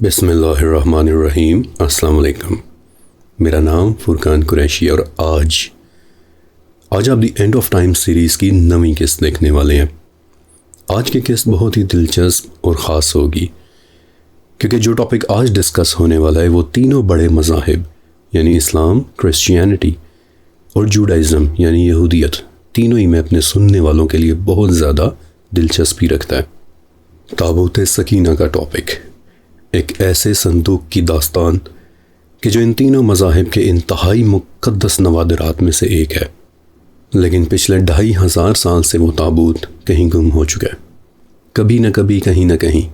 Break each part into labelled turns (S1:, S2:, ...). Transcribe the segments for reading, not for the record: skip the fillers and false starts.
S1: بسم اللہ الرحمن الرحیم۔ السلام علیکم۔ میرا نام فرقان قریشی اور آج آپ the end of time series کی نویں قسط دیکھنے والے ہیں۔ آج کی قسط بہت ہی دلچسپ اور خاص ہوگی کیونکہ جو ٹاپک آج ڈسکس ہونے والا ہے وہ تینوں بڑے مذاہب یعنی اسلام، کرسچینٹی اور جوڈائزم یعنی یہودیت، تینوں ہی میں اپنے سننے والوں کے لیے بہت زیادہ دلچسپی رکھتا ہے۔ تابوت سکینہ کا ٹاپک، ایک ایسے صندوق کی داستان کہ جو ان تینوں مذاہب کے انتہائی مقدس نوادرات میں سے ایک ہے، لیکن پچھلے 2500 سال سے وہ تابوت کہیں گم ہو چکا ہے۔ کبھی نہ کبھی، کہیں نہ کہیں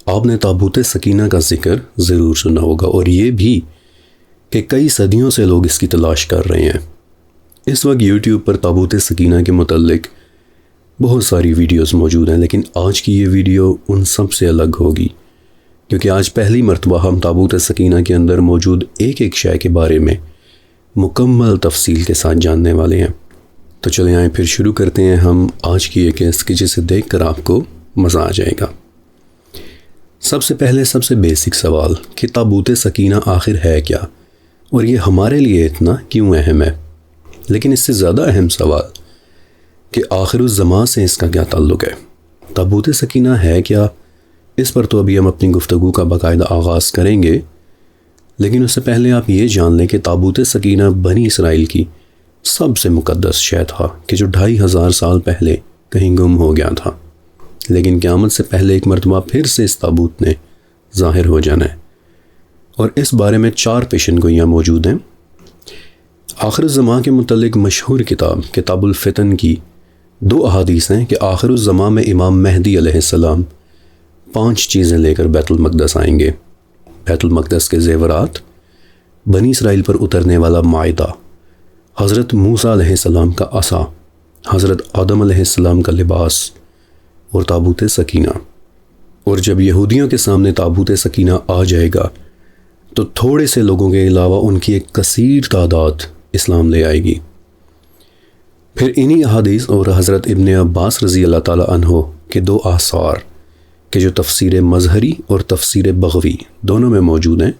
S1: آپ نے تابوت سکینہ کا ذکر ضرور سنا ہوگا، اور یہ بھی کہ کئی صدیوں سے لوگ اس کی تلاش کر رہے ہیں۔ اس وقت یوٹیوب پر تابوت سکینہ کے متعلق بہت ساری ویڈیوز موجود ہیں، لیکن آج کی یہ ویڈیو ان سب سے الگ ہوگی کیونکہ آج پہلی مرتبہ ہم تابوت سکینہ کے اندر موجود ایک ایک شے کے بارے میں مکمل تفصیل کے ساتھ جاننے والے ہیں۔ تو چلیں آئیں پھر شروع کرتے ہیں ہم آج کی ایک قسط کی جسے دیکھ کر آپ کو مزہ آ جائے گا۔ سب سے پہلے سب سے بیسک سوال کہ تابوت سکینہ آخر ہے کیا، اور یہ ہمارے لیے اتنا کیوں اہم ہے؟ لیکن اس سے زیادہ اہم سوال کہ آخر الزمان سے اس کا کیا تعلق ہے؟ تابوت سکینہ ہے کیا؟ اس پر تو ابھی ہم اپنی گفتگو کا باقاعدہ آغاز کریں گے، لیکن اس سے پہلے آپ یہ جان لیں کہ تابوت سکینہ بنی اسرائیل کی سب سے مقدس شے تھا کہ جو 2500 سال پہلے کہیں گم ہو گیا تھا، لیکن قیامت سے پہلے ایک مرتبہ پھر سے اس تابوت نے ظاہر ہو جانا ہے، اور اس بارے میں 4 پیشن گوئیاں موجود ہیں۔ آخر الزمان کے متعلق مشہور کتاب کتاب الفتن کی 2 احادیث ہیں کہ آخر الزمان میں امام مہدی علیہ السلام 5 چیزیں لے کر بیت المقدس آئیں گے۔ بیت المقدس کے زیورات، بنی اسرائیل پر اترنے والا مائدہ، حضرت موسیٰ علیہ السلام کا عصا، حضرت آدم علیہ السلام کا لباس اور تابوت سکینہ۔ اور جب یہودیوں کے سامنے تابوت سکینہ آ جائے گا تو تھوڑے سے لوگوں کے علاوہ ان کی ایک کثیر تعداد اسلام لے آئے گی۔ پھر انہی احادیث اور حضرت ابن عباس رضی اللہ تعالیٰ عنہ کے 2 آثار کہ جو تفسیر مظہری اور تفسیر بغوی دونوں میں موجود ہیں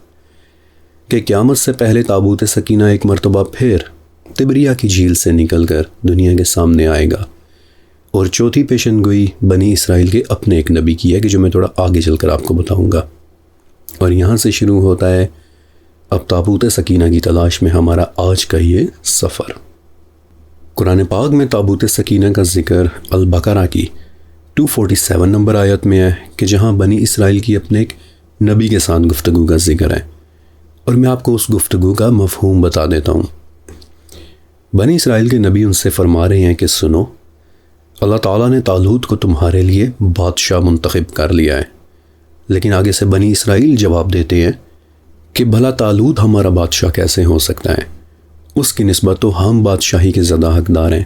S1: کہ قیامت سے پہلے تابوت سکینہ ایک مرتبہ پھر تبریہ کی جھیل سے نکل کر دنیا کے سامنے آئے گا۔ اور چوتھی پیشن گوئی بنی اسرائیل کے اپنے ایک نبی کی ہے کہ جو میں تھوڑا آگے چل کر آپ کو بتاؤں گا، اور یہاں سے شروع ہوتا ہے اب تابوت سکینہ کی تلاش میں ہمارا آج کا یہ سفر۔ قرآن پاک میں تابوت سکینہ کا ذکر البقرہ کی 247 نمبر آیت میں ہے کہ جہاں بنی اسرائیل کی اپنے ایک نبی کے ساتھ گفتگو کا ذکر ہے، اور میں آپ کو اس گفتگو کا مفہوم بتا دیتا ہوں۔ بنی اسرائیل کے نبی ان سے فرما رہے ہیں کہ سنو، اللہ تعالیٰ نے طالوت کو تمہارے لیے بادشاہ منتخب کر لیا ہے۔ لیکن آگے سے بنی اسرائیل جواب دیتے ہیں کہ بھلا طالوت ہمارا بادشاہ کیسے ہو سکتا ہے؟ اس کی نسبت تو ہم بادشاہی کے زیادہ حقدار ہیں،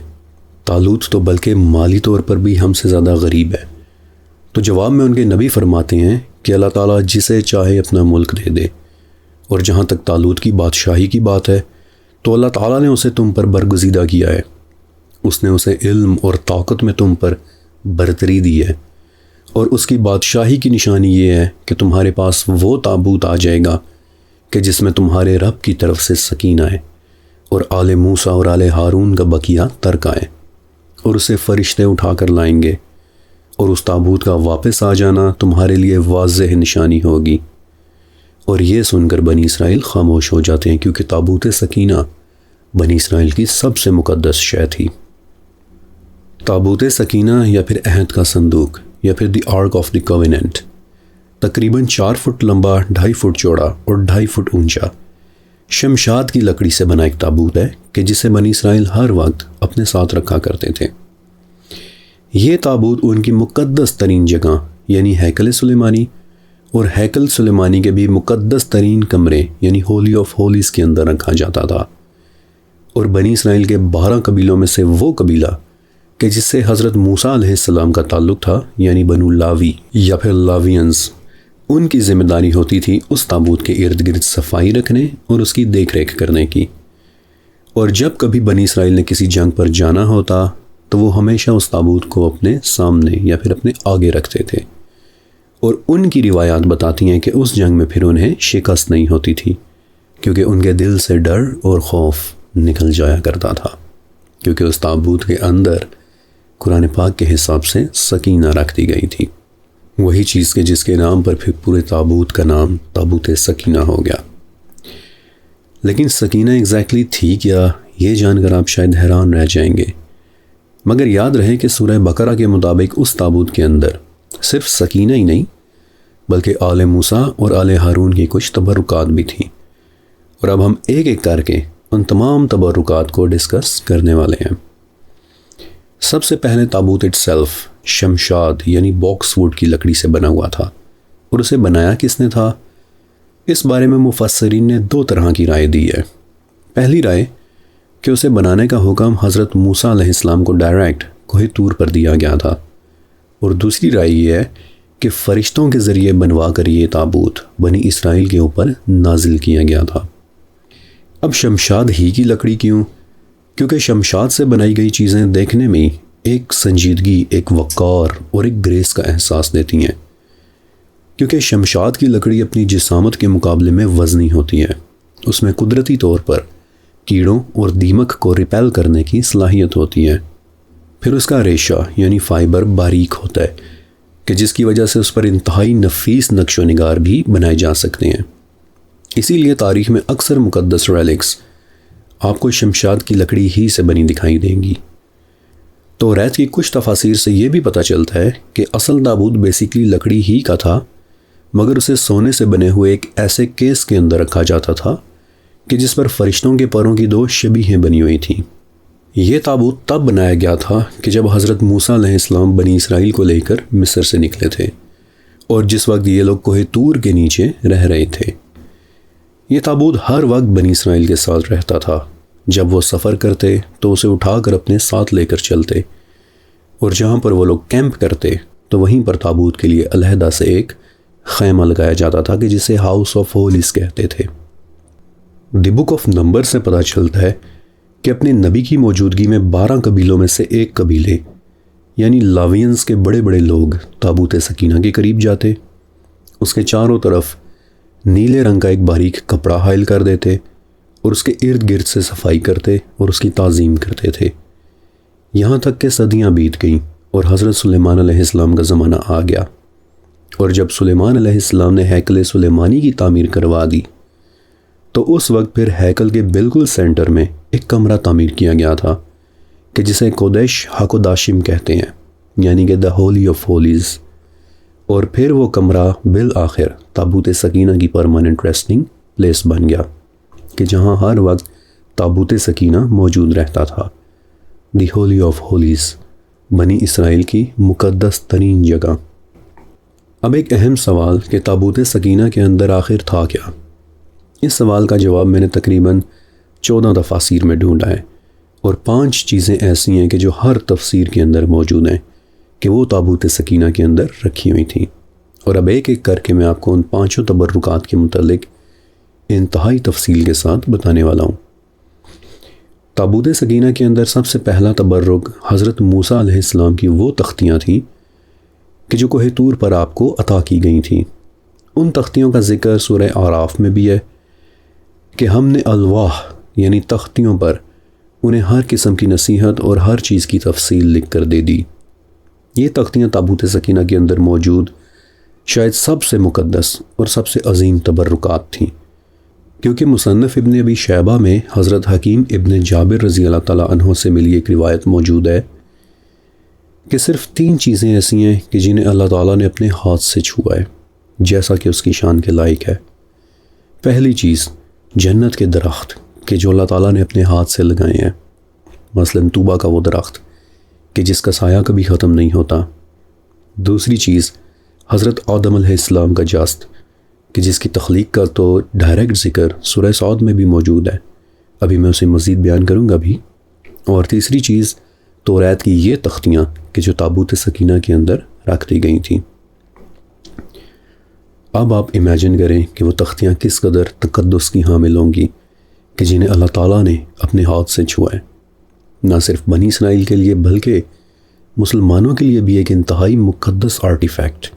S1: طالوت تو بلکہ مالی طور پر بھی ہم سے زیادہ غریب ہے۔ تو جواب میں ان کے نبی فرماتے ہیں کہ اللہ تعالیٰ جسے چاہے اپنا ملک دے دے، اور جہاں تک طالوت کی بادشاہی کی بات ہے تو اللہ تعالیٰ نے اسے تم پر برگزیدہ کیا ہے، اس نے اسے علم اور طاقت میں تم پر برتری دی ہے، اور اس کی بادشاہی کی نشانی یہ ہے کہ تمہارے پاس وہ تابوت آ جائے گا کہ جس میں تمہارے رب کی طرف سے سکینہ ہے، اور آل موسیٰ اور آل ہارون کا بقیہ ترکہ ہے، اور اسے فرشتے اٹھا کر لائیں گے، اور اس تابوت کا واپس آ جانا تمہارے لیے واضح نشانی ہوگی۔ اور یہ سن کر بنی اسرائیل خاموش ہو جاتے ہیں کیونکہ تابوت سکینہ بنی اسرائیل کی سب سے مقدس شے تھی۔ تابوت سکینہ یا پھر عہد کا صندوق یا پھر دی آرک آف دی کووننٹ تقریباً 4 فٹ لمبا، 2.5 فٹ چوڑا اور 2.5 فٹ اونچا شمشاد کی لکڑی سے بنا ایک تابوت ہے کہ جسے بنی اسرائیل ہر وقت اپنے ساتھ رکھا کرتے تھے۔ یہ تابوت ان کی مقدس ترین جگہ یعنی ہیکل سلیمانی اور ہیکل سلیمانی کے بھی مقدس ترین کمرے یعنی ہولی آف ہولیز کے اندر رکھا جاتا تھا۔ اور بنی اسرائیل کے 12 قبیلوں میں سے وہ قبیلہ کہ جس سے حضرت موسیٰ علیہ السلام کا تعلق تھا یعنی بنو لاوی یا پھر لاوینز، ان کی ذمہ داری ہوتی تھی اس تابوت کے ارد گرد صفائی رکھنے اور اس کی دیکھ ریکھ کرنے کی۔ اور جب کبھی بنی اسرائیل نے کسی جنگ پر جانا ہوتا تو وہ ہمیشہ اس تابوت کو اپنے سامنے یا پھر اپنے آگے رکھتے تھے، اور ان کی روایات بتاتی ہیں کہ اس جنگ میں پھر انہیں شکست نہیں ہوتی تھی، کیونکہ ان کے دل سے ڈر اور خوف نکل جایا کرتا تھا، کیونکہ اس تابوت کے اندر قرآن پاک کے حساب سے سکینہ رکھ دی گئی تھی، وہی چیز کہ جس کے نام پر پھر پورے تابوت کا نام تابوت سکینہ ہو گیا۔ لیکن سکینہ ایگزیکٹلی تھی کیا، یہ جان کر آپ شاید حیران رہ جائیں گے، مگر یاد رہے کہ سورہ بقرہ کے مطابق اس تابوت کے اندر صرف سکینہ ہی نہیں بلکہ آل موسیٰ اور آل ہارون کی کچھ تبرکات بھی تھیں، اور اب ہم ایک ایک کر کے ان تمام تبرکات کو ڈسکس کرنے والے ہیں۔ سب سے پہلے تابوت اٹ سیلف شمشاد یعنی باکس ووڈ کی لکڑی سے بنا ہوا تھا، اور اسے بنایا کس نے تھا؟ اس بارے میں مفسرین نے دو طرح کی رائے دی ہے۔ پہلی رائے کہ اسے بنانے کا حکم حضرت موسیٰ علیہ السلام کو ڈائریکٹ کوہ طور پر دیا گیا تھا، اور دوسری رائے یہ ہے کہ فرشتوں کے ذریعے بنوا کر یہ تابوت بنی اسرائیل کے اوپر نازل کیا گیا تھا۔ اب شمشاد ہی کی لکڑی کیوں؟ کیونکہ شمشاد سے بنائی گئی چیزیں دیکھنے میں ایک سنجیدگی، ایک وقار اور ایک گریس کا احساس دیتی ہیں، کیونکہ شمشاد کی لکڑی اپنی جسامت کے مقابلے میں وزنی ہوتی ہے، اس میں قدرتی طور پر کیڑوں اور دیمک کو ریپیل کرنے کی صلاحیت ہوتی ہے۔ پھر اس کا ریشہ یعنی فائبر باریک ہوتا ہے کہ جس کی وجہ سے اس پر انتہائی نفیس نقش و نگار بھی بنائے جا سکتے ہیں۔ اسی لیے تاریخ میں اکثر مقدس ریلکس آپ کو شمشاد کی لکڑی ہی سے بنی دکھائی دیں گی۔ تو ریت کی کچھ تفاسیر سے یہ بھی پتہ چلتا ہے کہ اصل تابوت بیسیکلی لکڑی ہی کا تھا، مگر اسے سونے سے بنے ہوئے ایک ایسے کیس کے اندر رکھا جاتا تھا کہ جس پر فرشتوں کے پروں کی دو شبیہیں بنی ہوئی تھیں۔ یہ تابوت تب بنایا گیا تھا کہ جب حضرت موسیٰ علیہ السلام بنی اسرائیل کو لے کر مصر سے نکلے تھے، اور جس وقت یہ لوگ کوہ طور کے نیچے رہ رہے تھے۔ یہ تابوت ہر وقت بنی اسرائیل کے ساتھ رہتا تھا، جب وہ سفر کرتے تو اسے اٹھا کر اپنے ساتھ لے کر چلتے، اور جہاں پر وہ لوگ کیمپ کرتے تو وہیں پر تابوت کے لیے علیحدہ سے ایک خیمہ لگایا جاتا تھا کہ جسے ہاؤس آف ہولیز کہتے تھے۔ دی بک آف نمبر سے پتہ چلتا ہے کہ اپنے نبی کی موجودگی میں 12 قبیلوں میں سے ایک قبیلے یعنی لاوینز کے بڑے بڑے لوگ تابوت سکینہ کے قریب جاتے، اس کے چاروں طرف نیلے رنگ کا ایک باریک کپڑا حائل کر دیتے اور اس کے ارد گرد سے صفائی کرتے اور اس کی تعظیم کرتے تھے، یہاں تک کہ صدیاں بیت گئیں اور حضرت سلیمان علیہ السلام کا زمانہ آ گیا، اور جب سلیمان علیہ السلام نے ہیکل سلیمانی کی تعمیر کروا دی تو اس وقت پھر ہیکل کے بالکل سینٹر میں ایک کمرہ تعمیر کیا گیا تھا کہ جسے قدش حقداشم کہتے ہیں، یعنی کہ دا ہولی آف ہولیز، اور پھر وہ کمرہ بالآخر تابوت سکینہ کی پرماننٹ ریسٹنگ پلیس بن گیا کہ جہاں ہر وقت تابوت سکینہ موجود رہتا تھا۔ دی ہولی آف ہولیز، بنی اسرائیل کی مقدس ترین جگہ۔ اب ایک اہم سوال کہ تابوت سکینہ کے اندر آخر تھا کیا؟ اس سوال کا جواب میں نے تقریباً 14 تفاسیر میں ڈھونڈا ہے، اور 5 چیزیں ایسی ہیں کہ جو ہر تفسیر کے اندر موجود ہیں کہ وہ تابوت سکینہ کے اندر رکھی ہوئی تھیں، اور اب ایک ایک کر کے میں آپ کو ان 5 تبرکات کے متعلق انتہائی تفصیل کے ساتھ بتانے والا ہوں۔ تابوت سکینہ کے اندر سب سے پہلا تبرک حضرت موسیٰ علیہ السلام کی وہ تختیاں تھیں کہ جو کوہ طور پر آپ کو عطا کی گئی تھیں۔ ان تختیوں کا ذکر سورہ اعراف میں بھی ہے کہ ہم نے الواح یعنی تختیوں پر انہیں ہر قسم کی نصیحت اور ہر چیز کی تفصیل لکھ کر دے دی۔ یہ تختیاں تابوت سکینہ کے اندر موجود شاید سب سے مقدس اور سب سے عظیم تبرکات تھیں، کیونکہ مصنف ابن ابی شیبہ میں حضرت حکیم ابن جابر رضی اللہ تعالیٰ عنہ سے ملی ایک روایت موجود ہے کہ صرف 3 چیزیں ایسی ہیں کہ جنہیں اللہ تعالیٰ نے اپنے ہاتھ سے چھوا ہے جیسا کہ اس کی شان کے لائق ہے۔ پہلی چیز جنت کے درخت کہ جو اللہ تعالیٰ نے اپنے ہاتھ سے لگائے ہیں، مثلاً طوبہ کا وہ درخت کہ جس کا سایہ کبھی ختم نہیں ہوتا۔ دوسری چیز حضرت آدم علیہ السلام کا جست کہ جس کی تخلیق کا تو ڈائریکٹ ذکر سورہ صاد میں بھی موجود ہے، ابھی میں اسے مزید بیان کروں گا بھی۔ اور تیسری چیز توریت کی یہ تختیاں کہ جو تابوت سکینہ کے اندر رکھ دی گئی تھیں۔ اب آپ امیجن کریں کہ وہ تختیاں کس قدر تقدس کی حامل ہوں گی کہ جنہیں اللہ تعالیٰ نے اپنے ہاتھ سے چھوا ہے، نہ صرف بنی اسرائیل کے لیے بلکہ مسلمانوں کے لیے بھی ایک انتہائی مقدس آرٹیفیکٹ۔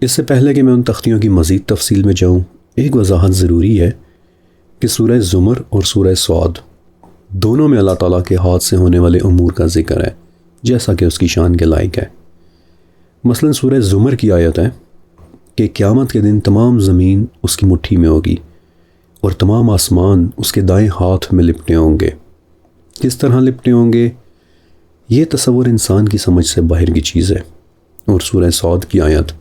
S1: اس سے پہلے کہ میں ان تختیوں کی مزید تفصیل میں جاؤں، ایک وضاحت ضروری ہے کہ سورہ زمر اور سورہ صاد دونوں میں اللہ تعالیٰ کے ہاتھ سے ہونے والے امور کا ذکر ہے، جیسا کہ اس کی شان کے لائق ہے۔ مثلا سورہ زمر کی آیت ہے کہ قیامت کے دن تمام زمین اس کی مٹھی میں ہوگی اور تمام آسمان اس کے دائیں ہاتھ میں لپٹے ہوں گے۔ کس طرح لپٹے ہوں گے، یہ تصور انسان کی سمجھ سے باہر کی چیز ہے۔ اور سورہ صاد کی آیت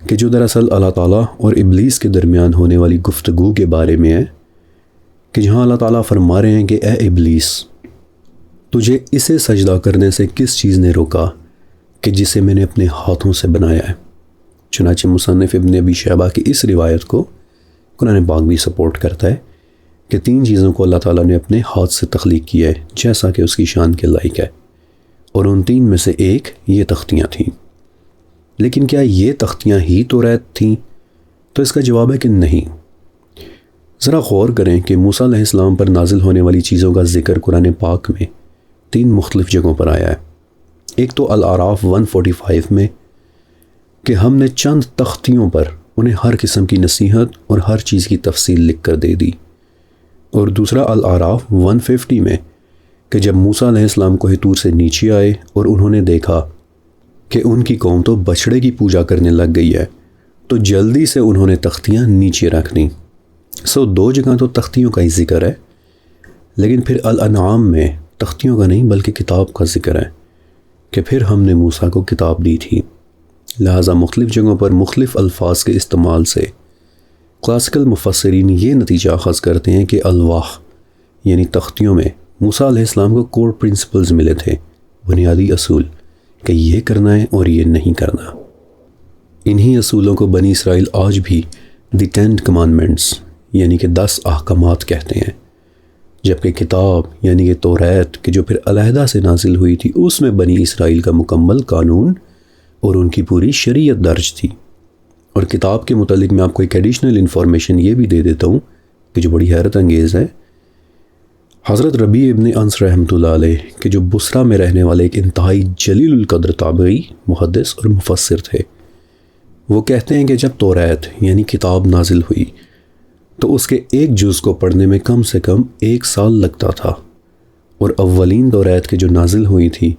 S1: کہ جو دراصل اللہ تعالیٰ اور ابلیس کے درمیان ہونے والی گفتگو کے بارے میں ہے، کہ جہاں اللہ تعالیٰ فرما رہے ہیں کہ اے ابلیس، تجھے اسے سجدہ کرنے سے کس چیز نے روکا کہ جسے میں نے اپنے ہاتھوں سے بنایا ہے۔ چنانچہ مصنف ابن ابی شیبہ کی اس روایت کو قرآن پاک بھی سپورٹ کرتا ہے کہ 3 چیزوں کو اللہ تعالیٰ نے اپنے ہاتھ سے تخلیق کیا ہے، جیسا کہ اس کی شان کے لائق ہے، اور ان 3 میں سے ایک یہ تختیاں تھیں۔ لیکن کیا یہ تختیاں ہی توریت تھیں؟ تو اس کا جواب ہے کہ نہیں۔ ذرا غور کریں کہ موسیٰ علیہ السلام پر نازل ہونے والی چیزوں کا ذکر قرآن پاک میں 3 مختلف جگہوں پر آیا ہے۔ ایک تو الاعراف 145 میں کہ ہم نے چند تختیوں پر انہیں ہر قسم کی نصیحت اور ہر چیز کی تفصیل لکھ کر دے دی، اور دوسرا الاعراف 150 میں کہ جب موسیٰ علیہ السلام کوہ طور سے نیچے آئے اور انہوں نے دیکھا کہ ان کی قوم تو بچھڑے کی پوجا کرنے لگ گئی ہے، تو جلدی سے انہوں نے تختیاں نیچے رکھ دیں۔ 2 جگہ تو تختیوں کا ہی ذکر ہے، لیکن پھر الانعام میں تختیوں کا نہیں بلکہ کتاب کا ذکر ہے کہ پھر ہم نے موسیٰ کو کتاب دی تھی۔ لہٰذا مختلف جگہوں پر مختلف الفاظ کے استعمال سے کلاسیکل مفسرین یہ نتیجہ اخذ کرتے ہیں کہ الواح یعنی تختیوں میں موسیٰ علیہ السلام کو کور پرنسپلز ملے تھے، بنیادی اصول کہ یہ کرنا ہے اور یہ نہیں کرنا۔ انہی اصولوں کو بنی اسرائیل آج بھی دی 10 کمانڈمنٹس یعنی کہ 10 احکامات کہتے ہیں، جبکہ کتاب یعنی کہ توریت کہ جو پھر علیحدہ سے نازل ہوئی تھی، اس میں بنی اسرائیل کا مکمل قانون اور ان کی پوری شریعت درج تھی۔ اور کتاب کے متعلق میں آپ کو ایک ایڈیشنل انفارمیشن یہ بھی دے دیتا ہوں کہ جو بڑی حیرت انگیز ہے۔ حضرت ربیع ابن انس رحمۃ اللہ علیہ کہ جو بصرہ میں رہنے والے ایک انتہائی جلیل القدر تابعی، محدث اور مفسر تھے، وہ کہتے ہیں کہ جب توریت یعنی کتاب نازل ہوئی تو اس کے ایک جز کو پڑھنے میں کم سے کم 1 سال لگتا تھا، اور اولین توریت کے جو نازل ہوئی تھی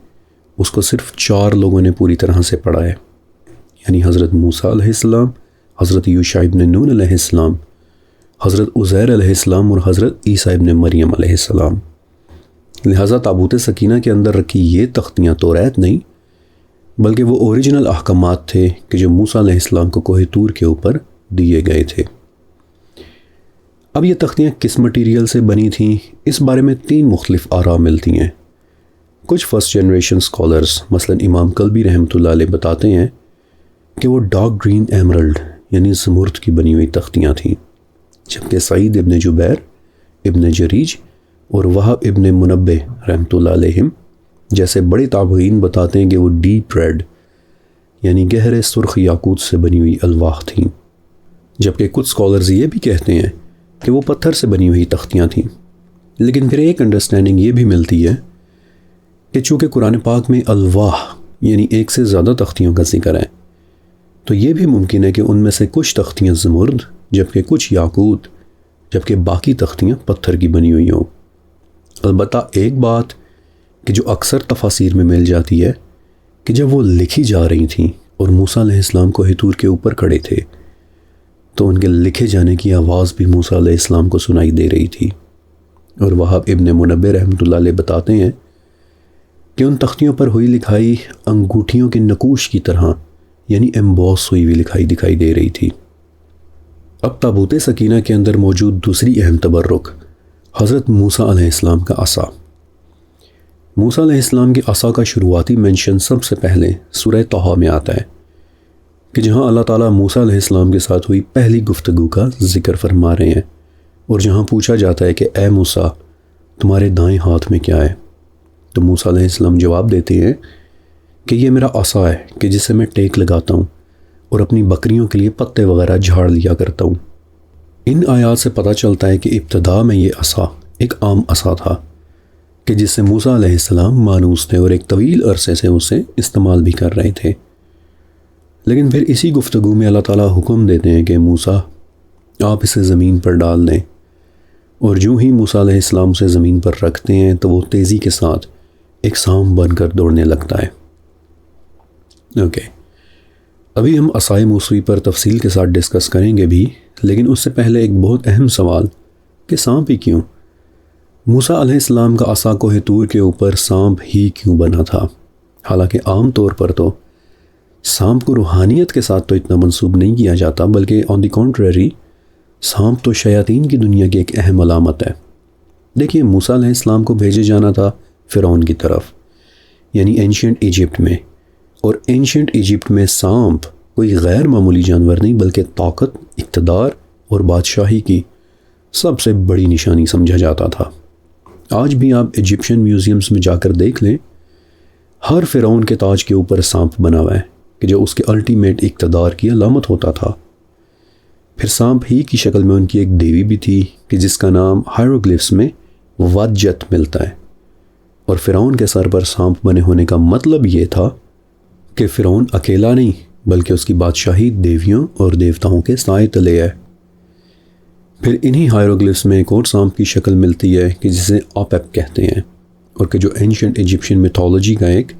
S1: اس کو صرف 4 لوگوں نے پوری طرح سے پڑھا ہے، یعنی حضرت موسیٰ علیہ السلام، حضرت یوشع ابن نون علیہ السلام، حضرت عزیر علیہ السلام اور حضرت عیسیٰ ابن مریم علیہ السلام۔ لہٰذا تابوت سکینہ کے اندر رکھی یہ تختیاں توریت نہیں بلکہ وہ اوریجنل احکامات تھے کہ جو موسیٰ علیہ السلام کو کوہ طور کے اوپر دیے گئے تھے۔ اب یہ تختیاں کس مٹیریل سے بنی تھیں، اس بارے میں 3 مختلف آراء ملتی ہیں۔ کچھ فرسٹ جنریشن سکولرز مثلا امام قلبی رحمۃ اللہ علیہ بتاتے ہیں کہ وہ ڈارک گرین ایمرلڈ یعنی زمرد کی بنی ہوئی تختیاں تھیں، جبکہ سعید ابن جبیر، ابن جریج اور وہب ابن منبہ رحمۃ اللہ علیہم جیسے بڑے تابعین بتاتے ہیں کہ وہ ڈیپ ریڈ یعنی گہرے سرخ یاقوت سے بنی ہوئی الواح تھیں، جبکہ کچھ سکولرز یہ بھی کہتے ہیں کہ وہ پتھر سے بنی ہوئی تختیاں تھیں۔ لیکن پھر ایک انڈرسٹینڈنگ یہ بھی ملتی ہے کہ چونکہ قرآن پاک میں الواح یعنی 1 سے زیادہ تختیوں کا ذکر ہے، تو یہ بھی ممکن ہے کہ ان میں سے کچھ تختیاں زمرد جبکہ کچھ یاقوت، جبکہ باقی تختیاں پتھر کی بنی ہوئی ہوں۔ البتہ ایک بات کہ جو اکثر تفاسیر میں مل جاتی ہے کہ جب وہ لکھی جا رہی تھیں اور موسیٰ علیہ السلام کوہ طور کے اوپر کھڑے تھے تو ان کے لکھے جانے کی آواز بھی موسیٰ علیہ السلام کو سنائی دے رہی تھی۔ اور وہب ابن منبہ رحمۃ اللہ علیہ بتاتے ہیں کہ ان تختیوں پر ہوئی لکھائی انگوٹھیوں کے نقوش کی طرح یعنی ایمبوس ہوئی لکھائی دکھائی دے رہی تھی۔ اب تابوت سکینہ کے اندر موجود دوسری اہم تبرک حضرت موسیٰ علیہ السلام کا عصا۔ موسیٰ علیہ السلام کے عصا کا شروعاتی منشن سب سے پہلے سورہ طٰہٰ میں آتا ہے کہ جہاں اللہ تعالیٰ موسیٰ علیہ السلام کے ساتھ ہوئی پہلی گفتگو کا ذکر فرما رہے ہیں، اور جہاں پوچھا جاتا ہے کہ اے موسیٰ تمہارے دائیں ہاتھ میں کیا ہے، تو موسیٰ علیہ السلام جواب دیتے ہیں کہ یہ میرا عصا ہے کہ جسے میں ٹیک لگاتا ہوں اور اپنی بکریوں کے لیے پتے وغیرہ جھاڑ لیا کرتا ہوں۔ ان آیات سے پتہ چلتا ہے کہ ابتدا میں یہ عصا ایک عام عصا تھا کہ جس سے موسیٰ علیہ السلام مانوس تھے اور ایک طویل عرصے سے اسے استعمال بھی کر رہے تھے۔ لیکن پھر اسی گفتگو میں اللہ تعالیٰ حکم دیتے ہیں کہ موسیٰ آپ اسے زمین پر ڈال دیں، اور جو ہی موسیٰ علیہ السلام اسے زمین پر رکھتے ہیں تو وہ تیزی کے ساتھ ایک سانپ بن کر دوڑنے لگتا ہے۔ اوکے، ابھی ہم عصائے موسوی پر تفصیل کے ساتھ ڈسکس کریں گے بھی، لیکن اس سے پہلے ایک بہت اہم سوال کہ سانپ ہی کیوں؟ موسیٰ علیہ السلام کا عصا کوہ طور کے اوپر سانپ ہی کیوں بنا تھا؟ حالانکہ عام طور پر تو سانپ کو روحانیت کے ساتھ تو اتنا منسوب نہیں کیا جاتا، بلکہ آن دی کنٹریری سانپ تو شیاطین کی دنیا کی ایک اہم علامت ہے۔ دیکھیے، موسیٰ علیہ السلام کو بھیجے جانا تھا فرعون کی طرف، یعنی اینشینٹ ایجپٹ میں، اور اینشینٹ ایجپٹ میں سانپ کوئی غیر معمولی جانور نہیں بلکہ طاقت، اقتدار اور بادشاہی کی سب سے بڑی نشانی سمجھا جاتا تھا۔ آج بھی آپ ایجپشن میوزیمز میں جا کر دیکھ لیں، ہر فرعون کے تاج کے اوپر سانپ بنا ہوا ہے کہ جو اس کے الٹیمیٹ اقتدار کی علامت ہوتا تھا۔ پھر سانپ ہی کی شکل میں ان کی ایک دیوی بھی تھی کہ جس کا نام ہائیروگلفس میں وادجت ملتا ہے، اور فرعون کے سر پر سانپ بنے ہونے کا مطلب یہ تھا کہ فرعون اکیلا نہیں بلکہ اس کی بادشاہی دیویوں اور دیوتاؤں کے سائے تلے ہے۔ پھر انہی ہائیروگلفس میں ایک اور سانپ کی شکل ملتی ہے کہ جسے آپیپ کہتے ہیں، اور کہ جو اینشینٹ ایجپشن میتھولوجی کا ایک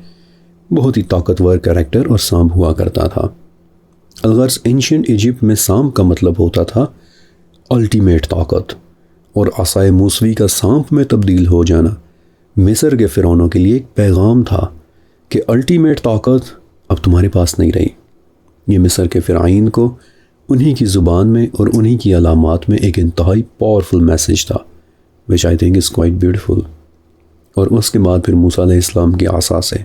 S1: بہت ہی طاقتور کریکٹر اور سانپ ہوا کرتا تھا۔ الغرض اینشینٹ ایجپٹ میں سانپ کا مطلب ہوتا تھا الٹیمیٹ طاقت، اور عصائے موسوی کا سانپ میں تبدیل ہو جانا مصر کے فرعونوں کے لیے ایک پیغام تھا کہ الٹیمیٹ طاقت اب تمہارے پاس نہیں رہی۔ یہ مصر کے فرعین کو انہی کی زبان میں اور انہی کی علامات میں ایک انتہائی پاورفل میسیج تھا، which I think is quite beautiful۔ اور اس کے بعد پھر موسیٰ علیہ السلام کی عصا سے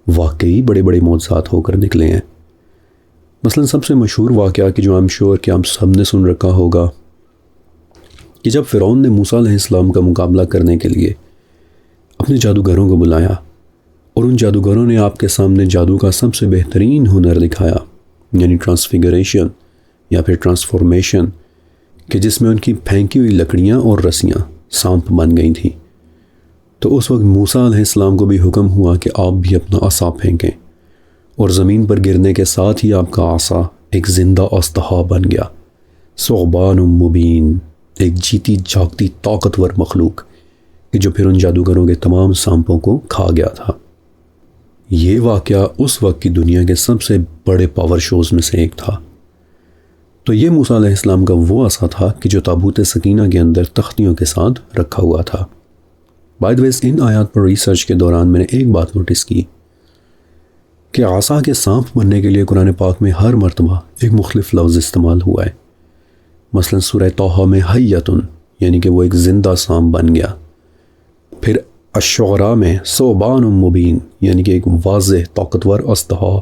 S1: واقعی بڑے بڑے معجزات ہو کر نکلے ہیں۔ مثلا سب سے مشہور واقعہ کہ جو I'm sure کہ آپ سب نے سن رکھا ہوگا، کہ جب فرعون نے موسیٰ علیہ السلام کا مقابلہ کرنے کے لیے اپنے جادوگروں کو بلایا، اور ان جادوگروں نے آپ کے سامنے جادو کا سب سے بہترین ہنر دکھایا، یعنی ٹرانسفیگریشن یا پھر ٹرانسفارمیشن، کہ جس میں ان کی پھینکی ہوئی لکڑیاں اور رسیاں سانپ بن گئی تھیں، تو اس وقت موسیٰ علیہ السلام کو بھی حکم ہوا کہ آپ بھی اپنا عصا پھینکیں، اور زمین پر گرنے کے ساتھ ہی آپ کا عصا ایک زندہ اژدہا بن گیا، ثعبان مبین، ایک جیتی جاگتی طاقتور مخلوق کہ جو پھر ان جادوگروں کے تمام سانپوں کو کھا گیا تھا۔ یہ واقعہ اس وقت کی دنیا کے سب سے بڑے پاور شوز میں سے ایک تھا۔ تو یہ موسیٰ علیہ السلام کا وہ عصا تھا کہ جو تابوت سکینہ کے اندر تختیوں کے ساتھ رکھا ہوا تھا۔ بائی دی وے، ان آیات پر ریسرچ کے دوران میں نے ایک بات نوٹس کی کہ عصا کے سانپ بننے کے لیے قرآن پاک میں ہر مرتبہ ایک مختلف لفظ استعمال ہوا ہے۔ مثلا سورہ طٰہٰ میں حیۃ، یعنی کہ وہ ایک زندہ سانپ بن گیا۔ پھر الشعراء میں ثعبان مبین، یعنی کہ ایک واضح طاقتور اژدہا،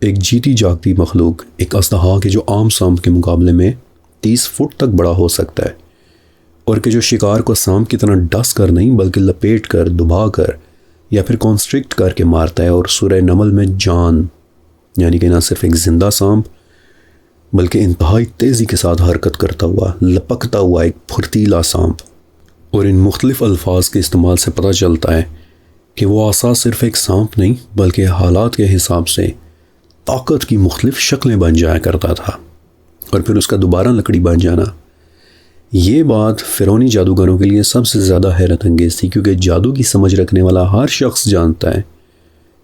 S1: ایک جیتی جاگتی مخلوق، ایک اژدہا کہ جو عام سانپ کے مقابلے میں 30 فٹ تک بڑا ہو سکتا ہے، اور کہ جو شکار کو سانپ کی طرح ڈس کر نہیں بلکہ لپیٹ کر، دبا کر یا پھر کانسٹرکٹ کر کے مارتا ہے۔ اور سورہ نمل میں جان، یعنی کہ نہ صرف ایک زندہ سانپ بلکہ انتہائی تیزی کے ساتھ حرکت کرتا ہوا، لپکتا ہوا ایک پھرتیلا سانپ۔ اور ان مختلف الفاظ کے استعمال سے پتہ چلتا ہے کہ وہ عصا صرف ایک سانپ نہیں بلکہ حالات کے حساب سے طاقت کی مختلف شکلیں بن جایا کرتا تھا، اور پھر اس کا دوبارہ لکڑی بن جانا۔ یہ بات فرعونی جادوگروں کے لیے سب سے زیادہ حیرت انگیز تھی، کیونکہ جادو کی سمجھ رکھنے والا ہر شخص جانتا ہے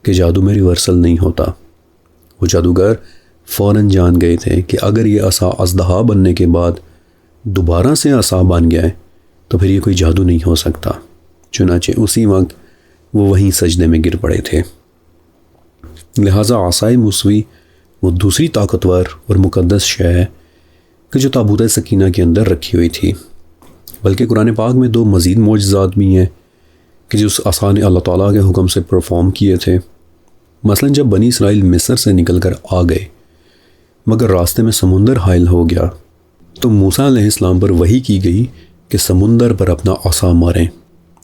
S1: کہ جادو میں ریورسل نہیں ہوتا۔ وہ جادوگر فوراً جان گئے تھے کہ اگر یہ عصا اژدہا بننے کے بعد دوبارہ سے عصا بن گیا ہے تو پھر یہ کوئی جادو نہیں ہو سکتا۔ چنانچہ اسی وقت وہ وہیں سجدے میں گر پڑے تھے۔ لہٰذا عصائے موسوی وہ دوسری طاقتور اور مقدس شے ہے کہ جو تابوت سکینہ کے اندر رکھی ہوئی تھی۔ بلکہ قرآن پاک میں 2 مزید معجزات بھی ہیں کہ جو اس عصا نے اللہ تعالیٰ کے حکم سے پرفارم کیے تھے۔ مثلا جب بنی اسرائیل مصر سے نکل کر آ گئے مگر راستے میں سمندر حائل ہو گیا، تو موسیٰ علیہ السلام پر وحی کی گئی کہ سمندر پر اپنا عصا ماریں،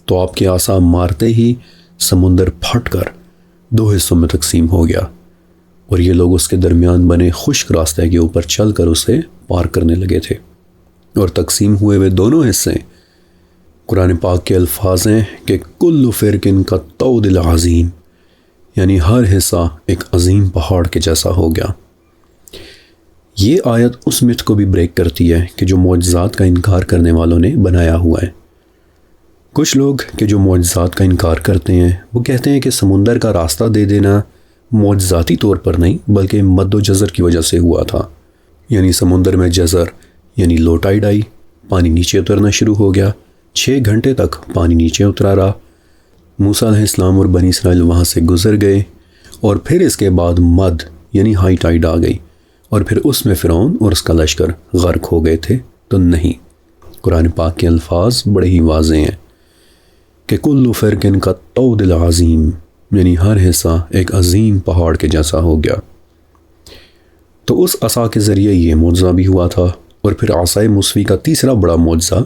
S1: تو آپ کے عصا مارتے ہی سمندر پھٹ کر 2 حصوں میں تقسیم ہو گیا، اور یہ لوگ اس کے درمیان بنے خشک راستے کے اوپر چل کر اسے پار کرنے لگے تھے۔ اور تقسیم ہوئے ہوئے دونوں حصے قرآن پاک کے الفاظ ہیں کہ کل فرقن کا طود العظیم، یعنی ہر حصہ ایک عظیم پہاڑ کے جیسا ہو گیا۔ یہ آیت اس مت کو بھی بریک کرتی ہے کہ جو معجزات کا انکار کرنے والوں نے بنایا ہوا ہے۔ کچھ لوگ کہ جو معجزات کا انکار کرتے ہیں وہ کہتے ہیں کہ سمندر کا راستہ دے دینا معجزاتی طور پر نہیں بلکہ مد و جزر کی وجہ سے ہوا تھا، یعنی سمندر میں جزر یعنی لو ٹائیڈ آئی، پانی نیچے اترنا شروع ہو گیا، 6 گھنٹے تک پانی نیچے اترا رہا، موسیٰ علیہ السلام اور بنی اسرائیل وہاں سے گزر گئے، اور پھر اس کے بعد مد یعنی ہائی ٹائیڈ آ گئی، اور پھر اس میں فرعون اور اس کا لشکر غرق ہو گئے تھے۔ تو نہیں، قرآن پاک کے الفاظ بڑے ہی واضح ہیں کہ کل فرقن کا طود العظیم، یعنی ہر حصہ ایک عظیم پہاڑ کے جیسا ہو گیا۔ تو اس عصا کے ذریعے یہ معجزہ بھی ہوا تھا، اور پھر عصائے موسوی کا تیسرا بڑا معجزہ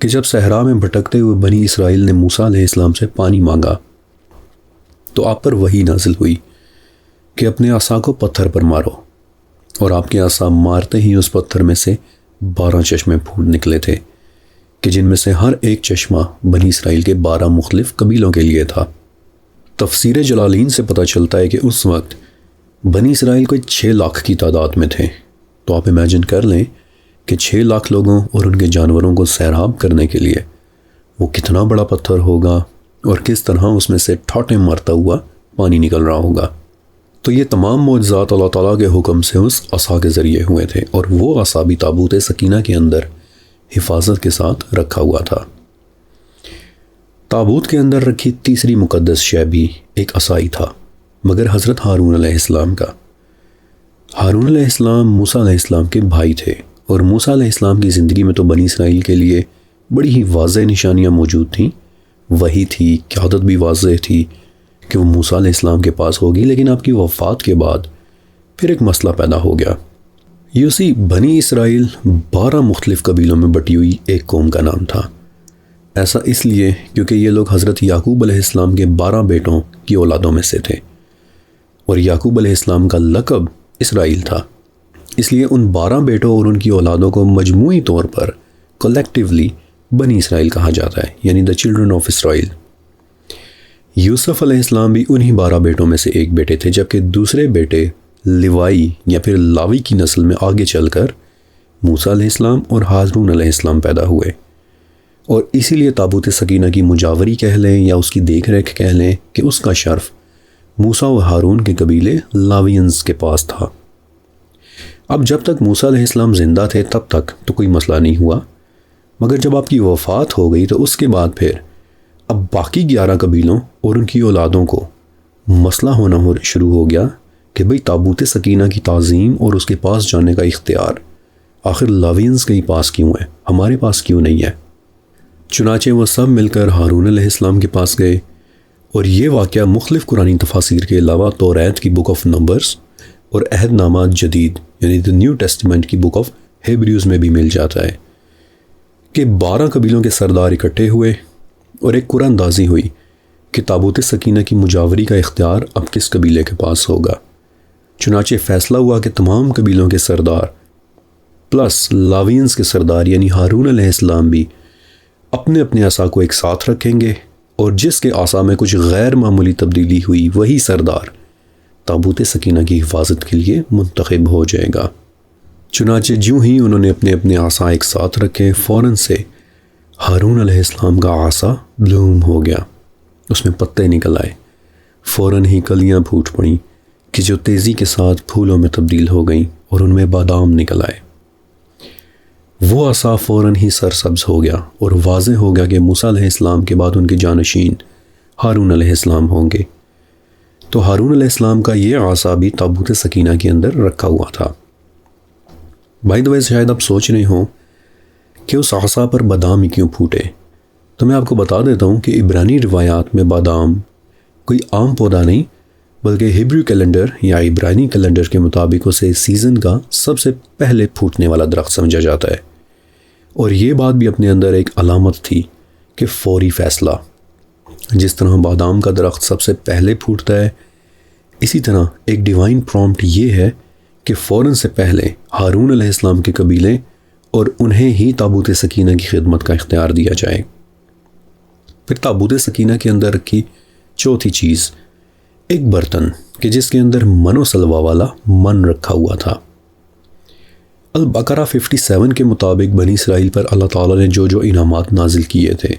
S1: کہ جب صحرا میں بھٹکتے ہوئے بنی اسرائیل نے موسیٰ علیہ السلام سے پانی مانگا تو آپ پر وحی نازل ہوئی کہ اپنے عصا کو پتھر پر مارو، اور آپ کے عصا مارتے ہی اس پتھر میں سے 12 چشمے پھوٹ نکلے تھے کہ جن میں سے ہر ایک چشمہ بنی اسرائیل کے 12 مختلف قبیلوں کے لیے تھا۔ تفسیر جلالین سے پتہ چلتا ہے کہ اس وقت بنی اسرائیل کوئی 6 لاکھ کی تعداد میں تھے۔ تو آپ امیجن کر لیں کہ 6 لاکھ لوگوں اور ان کے جانوروں کو سیراب کرنے کے لیے وہ کتنا بڑا پتھر ہوگا، اور کس طرح اس میں سے ٹھاٹیں مارتا ہوا پانی نکل رہا ہوگا۔ تو یہ تمام معجزات اللہ تعالیٰ کے حکم سے اس عصا کے ذریعے ہوئے تھے، اور وہ عصا بھی تابوت سکینہ کے اندر حفاظت کے ساتھ رکھا ہوا تھا۔ تابوت کے اندر رکھی تیسری مقدس شے بھی ایک عصا ہی تھا، مگر حضرت ہارون علیہ السلام کا۔ ہارون علیہ السلام موسیٰ علیہ السلام کے بھائی تھے، اور موسیٰ علیہ السلام کی زندگی میں تو بنی اسرائیل کے لیے بڑی ہی واضح نشانیاں موجود تھیں، وہی تھی، قیادت بھی واضح تھی کہ وہ موسیٰ علیہ السلام کے پاس ہوگی، لیکن آپ کی وفات کے بعد پھر ایک مسئلہ پیدا ہو گیا۔ یوسی بنی اسرائیل 12 مختلف قبیلوں میں بٹی ہوئی ایک قوم کا نام تھا۔ ایسا اس لیے کیونکہ یہ لوگ حضرت یعقوب علیہ السلام کے 12 بیٹوں کی اولادوں میں سے تھے، اور یعقوب علیہ السلام کا لقب اسرائیل تھا، اس لیے ان 12 بیٹوں اور ان کی اولادوں کو مجموعی طور پر کلیکٹیولی بنی اسرائیل کہا جاتا ہے، یعنی دا چلڈرن آف اسرائیل۔ یوسف علیہ السلام بھی انہی 12 بیٹوں میں سے ایک بیٹے تھے، جبکہ دوسرے بیٹے لیوائی یا پھر لاوی کی نسل میں آگے چل کر موسیٰ علیہ السلام اور ہارون علیہ السلام پیدا ہوئے، اور اسی لیے تابوت سکینہ کی مجاوری کہہ لیں یا اس کی دیکھ ریکھ کہہ لیں کہ اس کا شرف موسیٰ و ہارون کے قبیلے لاوینز کے پاس تھا۔ اب جب تک موسیٰ علیہ السلام زندہ تھے تب تک تو کوئی مسئلہ نہیں ہوا، مگر جب آپ کی وفات ہو گئی تو اس کے بعد پھر اب باقی 11 قبیلوں اور ان کی اولادوں کو مسئلہ ہونا شروع ہو گیا کہ بھئی تابوت سکینہ کی تعظیم اور اس کے پاس جانے کا اختیار آخر لاوینز کے ہی پاس کیوں ہے، ہمارے پاس کیوں نہیں ہے۔ چنانچہ وہ سب مل کر ہارون علیہ السلام کے پاس گئے، اور یہ واقعہ مختلف قرآنی تفاسیر کے علاوہ توریت کی بک آف نمبرز اور عہد نامہ جدید یعنی دی نیو ٹیسٹمنٹ کی بک آف ہیبریوز میں بھی مل جاتا ہے کہ 12 قبیلوں کے سردار اکٹھے ہوئے اور ایک قرآن اندازی ہوئی کہ تابوت سکینہ کی مجاوری کا اختیار اب کس قبیلے کے پاس ہوگا۔ چنانچہ فیصلہ ہوا کہ تمام قبیلوں کے سردار پلس لاوینز کے سردار یعنی ہارون علیہ السلام بھی اپنے اپنے عصا کو ایک ساتھ رکھیں گے، اور جس کے عصا میں کچھ غیر معمولی تبدیلی ہوئی وہی سردار تابوت سکینہ کی حفاظت کے لیے منتخب ہو جائے گا۔ چنانچہ جوں ہی انہوں نے اپنے اپنے عصا ایک ساتھ رکھے، فوراً سے ہارون علیہ السلام کا عصا بلوم ہو گیا، اس میں پتے نکل آئے، فوراً ہی کلیاں پھوٹ پڑیں کہ جو تیزی کے ساتھ پھولوں میں تبدیل ہو گئیں، اور ان میں بادام نکل آئے۔ وہ عصا فوراً ہی سرسبز ہو گیا، اور واضح ہو گیا کہ موسیٰ علیہ السلام کے بعد ان کے جانشین ہارون علیہ السلام ہوں گے۔ تو ہارون علیہ السلام کا یہ عصا بھی تابوت سکینہ کے اندر رکھا ہوا تھا۔ بائی دا وے شاید آپ سوچ رہے ہوں کہ اس عصا پر بادام ہی کیوں پھوٹے، تو میں آپ کو بتا دیتا ہوں کہ عبرانی روایات میں بادام کوئی عام پودا نہیں، بلکہ ہیبریو کیلنڈر یا عبرانی کیلنڈر کے مطابق اسے سیزن کا سب سے پہلے پھوٹنے والا درخت سمجھا جاتا ہے، اور یہ بات بھی اپنے اندر ایک علامت تھی کہ فوری فیصلہ، جس طرح بادام کا درخت سب سے پہلے پھوٹتا ہے، اسی طرح ایک ڈیوائن پرومپٹ یہ ہے کہ فوراً سے پہلے ہارون علیہ السلام کے قبیلے اور انہیں ہی تابوت سکینہ کی خدمت کا اختیار دیا جائے۔ پھر تابوت سکینہ کے اندر رکھی چوتھی چیز ایک برتن کہ جس کے اندر من و سلوا والا من رکھا ہوا تھا۔ البقرہ 57 کے مطابق بنی اسرائیل پر اللہ تعالیٰ نے جو جو انعامات نازل کیے تھے،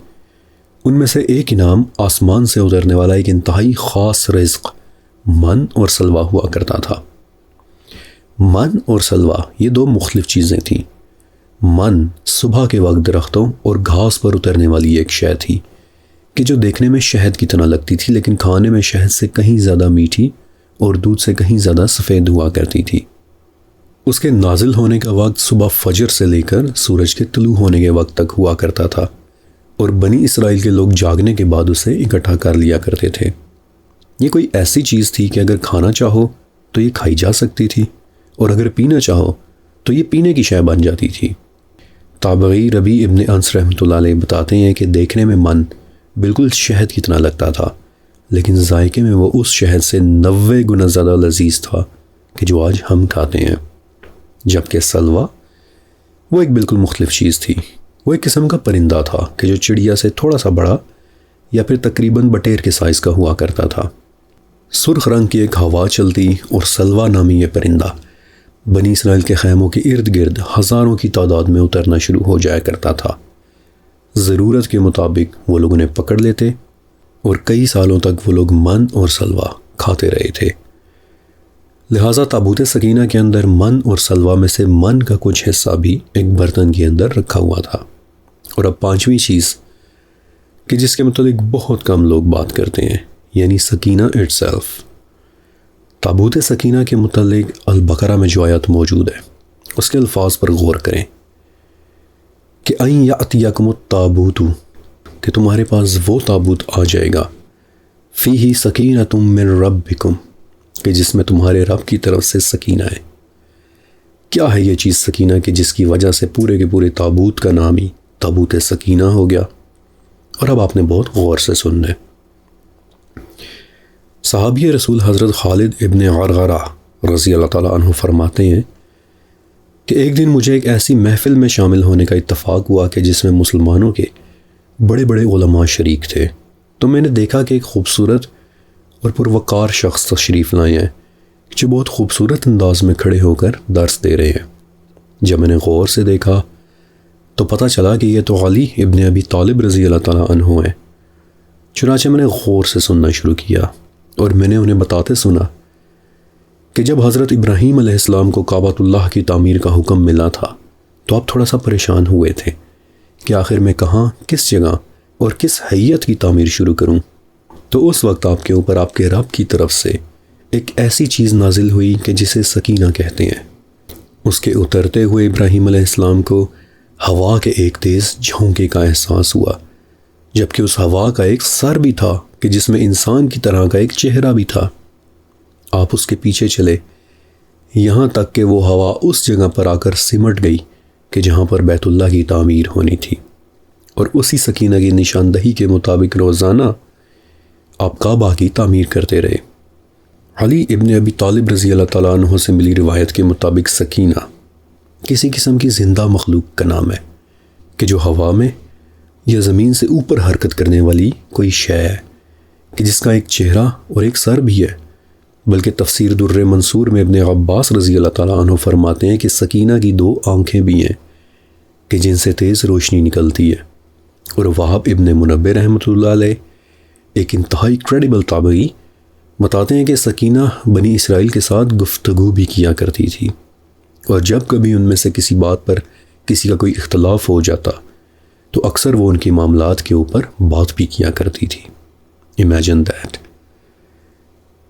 S1: ان میں سے ایک انعام آسمان سے اترنے والا ایک انتہائی خاص رزق من اور سلوا ہوا کرتا تھا۔ من اور سلوا یہ دو مختلف چیزیں تھیں۔ من صبح کے وقت درختوں اور گھاس پر اترنے والی ایک شے تھی کہ جو دیکھنے میں شہد کی طرح لگتی تھی، لیکن کھانے میں شہد سے کہیں زیادہ میٹھی اور دودھ سے کہیں زیادہ سفید ہوا کرتی تھی۔ اس کے نازل ہونے کا وقت صبح فجر سے لے کر سورج کے طلوع ہونے کے وقت تک ہوا کرتا تھا، اور بنی اسرائیل کے لوگ جاگنے کے بعد اسے اکٹھا کر لیا کرتے تھے۔ یہ کوئی ایسی چیز تھی کہ اگر کھانا چاہو تو یہ کھائی جا سکتی تھی، اور اگر پینا چاہو تو یہ پینے کی شے بن جاتی تھی۔ تابعی ربیع ابن انس رحمۃ اللہ علیہ بتاتے ہیں کہ دیکھنے میں من بالکل شہد کی طرح لگتا تھا، لیکن ذائقے میں وہ اس شہد سے 90 گنا زیادہ لذیذ تھا کہ جو آج ہم کھاتے ہیں۔ جبکہ سلوا وہ ایک بالکل مختلف چیز تھی۔ وہ ایک قسم کا پرندہ تھا کہ جو چڑیا سے تھوڑا سا بڑا یا پھر تقریباً بٹیر کے سائز کا ہوا کرتا تھا۔ سرخ رنگ کی ایک ہوا چلتی اور سلوا نامی یہ پرندہ بنی اسرائیل کے خیموں کے ارد گرد ہزاروں کی تعداد میں اترنا شروع ہو جایا کرتا تھا۔ ضرورت کے مطابق وہ لوگ انہیں پکڑ لیتے اور کئی سالوں تک وہ لوگ من اور سلوا کھاتے رہے تھے۔ لہٰذا تابوت سکینہ کے اندر من اور سلوا میں سے من کا کچھ حصہ بھی ایک برتن کے اندر رکھا ہوا تھا۔ اور اب پانچویں چیز کہ جس کے متعلق بہت کم لوگ بات کرتے ہیں، یعنی سکینہ اٹ سیلف۔ تابوت سکینہ کے متعلق البقرہ میں جو آیت موجود ہے اس کے الفاظ پر غور کریں کہ این یأتیکم التابوت، کہ تمہارے پاس وہ تابوت آ جائے گا، فیہ سکینۃ من ربکم، کہ جس میں تمہارے رب کی طرف سے سکینہ ہے۔ کیا ہے یہ چیز سکینہ کہ جس کی وجہ سے پورے کے پورے تابوت کا نام ہی تابوت سکینہ ہو گیا؟ اور اب آپ نے بہت غور سے سننا ہے۔ صحابی رسول حضرت خالد ابن عرغرہ رضی اللہ تعالیٰ عنہ فرماتے ہیں کہ ایک دن مجھے ایک ایسی محفل میں شامل ہونے کا اتفاق ہوا کہ جس میں مسلمانوں کے بڑے بڑے علماء شریک تھے، تو میں نے دیکھا کہ ایک خوبصورت اور پروقار شخص تشریف لائے ہیں جو بہت خوبصورت انداز میں کھڑے ہو کر درس دے رہے ہیں۔ جب میں نے غور سے دیکھا تو پتہ چلا کہ یہ تو علی ابن ابی طالب رضی اللہ تعالیٰ عنہ ہیں۔ چنانچہ میں نے غور سے سننا شروع کیا اور میں نے انہیں بتاتے سنا کہ جب حضرت ابراہیم علیہ السلام کو کعبۃ اللہ کی تعمیر کا حکم ملا تھا تو آپ تھوڑا سا پریشان ہوئے تھے کہ آخر میں کہاں، کس جگہ اور کس حیت کی تعمیر شروع کروں۔ تو اس وقت آپ کے اوپر آپ کے رب کی طرف سے ایک ایسی چیز نازل ہوئی کہ جسے سکینہ کہتے ہیں۔ اس کے اترتے ہوئے ابراہیم علیہ السلام کو ہوا کے ایک تیز جھونکے کا احساس ہوا، جبکہ اس ہوا کا ایک سر بھی تھا کہ جس میں انسان کی طرح کا ایک چہرہ بھی تھا۔ آپ اس کے پیچھے چلے یہاں تک کہ وہ ہوا اس جگہ پر آ کر سمٹ گئی کہ جہاں پر بیت اللہ کی تعمیر ہونی تھی، اور اسی سکینہ کی نشاندہی کے مطابق روزانہ آپ کعبہ کی تعمیر کرتے رہے۔ علی ابن ابی طالب رضی اللہ تعالیٰ عنہ سے ملی روایت کے مطابق سکینہ کسی قسم کی زندہ مخلوق کا نام ہے کہ جو ہوا میں یا زمین سے اوپر حرکت کرنے والی کوئی شے ہے کہ جس کا ایک چہرہ اور ایک سر بھی ہے۔ بلکہ تفسیر در منصور میں ابن عباس رضی اللہ تعالیٰ عنہ فرماتے ہیں کہ سکینہ کی 2 آنکھیں بھی ہیں کہ جن سے تیز روشنی نکلتی ہے۔ اور وہب ابن منبہ رحمۃ اللہ علیہ ایک انتہائی کریڈیبل تابعی بتاتے ہیں کہ سکینہ بنی اسرائیل کے ساتھ گفتگو بھی کیا کرتی تھی، اور جب کبھی ان میں سے کسی بات پر کسی کا کوئی اختلاف ہو جاتا تو اکثر وہ ان کے معاملات کے اوپر بات بھی کیا کرتی تھی۔ Imagine that.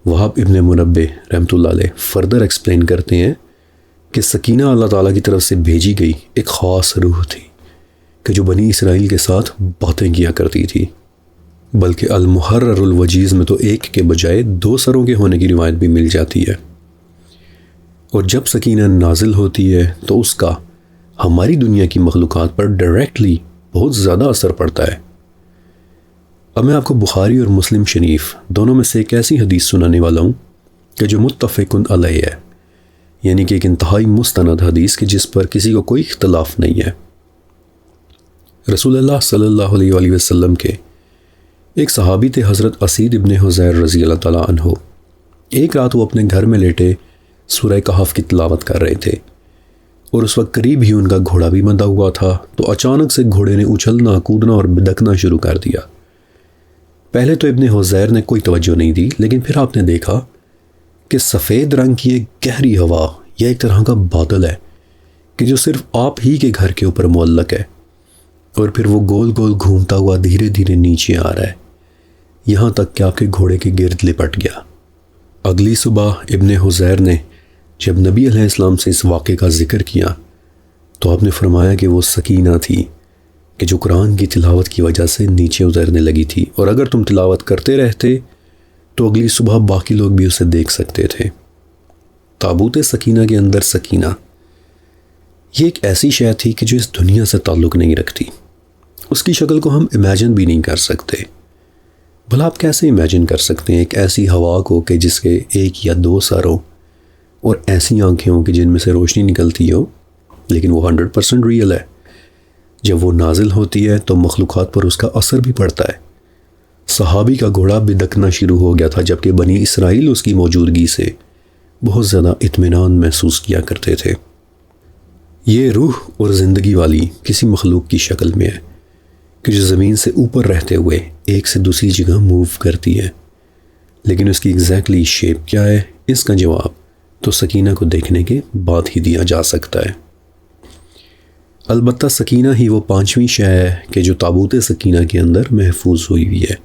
S1: وہب ابن منبہ رحمۃ اللہ علیہ فردر ایکسپلین کرتے ہیں کہ سکینہ اللہ تعالیٰ کی طرف سے بھیجی گئی ایک خاص روح تھی کہ جو بنی اسرائیل کے ساتھ باتیں کیا کرتی تھی۔ بلکہ المحرر الوجیز میں تو ایک کے بجائے 2 سروں کے ہونے کی روایت بھی مل جاتی ہے۔ اور جب سکینہ نازل ہوتی ہے تو اس کا ہماری دنیا کی مخلوقات پر ڈائریکٹلی بہت زیادہ اثر پڑتا ہے۔ اب میں آپ کو بخاری اور مسلم شریف دونوں میں سے ایک ایسی حدیث سنانے والا ہوں کہ جو متفق علیہ ہے، یعنی کہ ایک انتہائی مستند حدیث کہ جس پر کسی کو کوئی اختلاف نہیں ہے۔ رسول اللہ صلی اللہ علیہ وآلہ وسلم کے ایک صحابی تھے حضرت اسید ابن حضیر رضی اللہ تعالیٰ عنہ۔ ایک رات وہ اپنے گھر میں لیٹے سورہ کہف کی تلاوت کر رہے تھے اور اس وقت قریب ہی ان کا گھوڑا بھی بندھا ہوا تھا، تو اچانک سے گھوڑے نے اچھلنا کودنا اور بدکنا شروع کر دیا۔ پہلے تو ابن حضیر نے کوئی توجہ نہیں دی، لیکن پھر آپ نے دیکھا کہ سفید رنگ کی ایک گہری ہوا یا ایک طرح کا بادل ہے کہ جو صرف آپ ہی کے گھر کے اوپر معلق ہے، اور پھر وہ گول گول گھومتا ہوا دھیرے دھیرے نیچے آ رہا ہے، یہاں تک کہ آپ کے گھوڑے کے گرد لپٹ گیا۔ اگلی صبح ابن حضیر نے جب نبی علیہ السلام سے اس واقعے کا ذکر کیا تو آپ نے فرمایا کہ وہ سکینہ تھی کہ جو قرآن کی تلاوت کی وجہ سے نیچے اترنے لگی تھی، اور اگر تم تلاوت کرتے رہتے تو اگلی صبح باقی لوگ بھی اسے دیکھ سکتے تھے۔ تابوت سکینہ کے اندر سکینہ یہ ایک ایسی شے تھی کہ جو اس دنیا سے تعلق نہیں رکھتی، اس کی شکل کو ہم امیجن بھی نہیں کر سکتے۔ بھلا آپ کیسے امیجن کر سکتے ہیں ایک ایسی ہوا کو کہ جس کے ایک یا دو سر ہوں اور ایسی آنکھیں ہوں کہ جن میں سے روشنی نکلتی ہو، لیکن وہ 100% ریئل ہے۔ جب وہ نازل ہوتی ہے تو مخلوقات پر اس کا اثر بھی پڑتا ہے۔ صحابی کا گھوڑا بدکنا شروع ہو گیا تھا، جبکہ بنی اسرائیل اس کی موجودگی سے بہت زیادہ اطمینان محسوس کیا کرتے تھے۔ یہ روح اور زندگی والی کسی مخلوق کی شکل میں ہے کہ جو زمین سے اوپر رہتے ہوئے ایک سے دوسری جگہ موو کرتی ہے، لیکن اس کی ایگزیکٹلی شیپ کیا ہے، اس کا جواب تو سکینہ کو دیکھنے کے بعد ہی دیا جا سکتا ہے۔ البتہ سکینہ ہی وہ پانچویں شے ہے کہ جو تابوت سکینہ کے اندر محفوظ ہوئی ہوئی ہے۔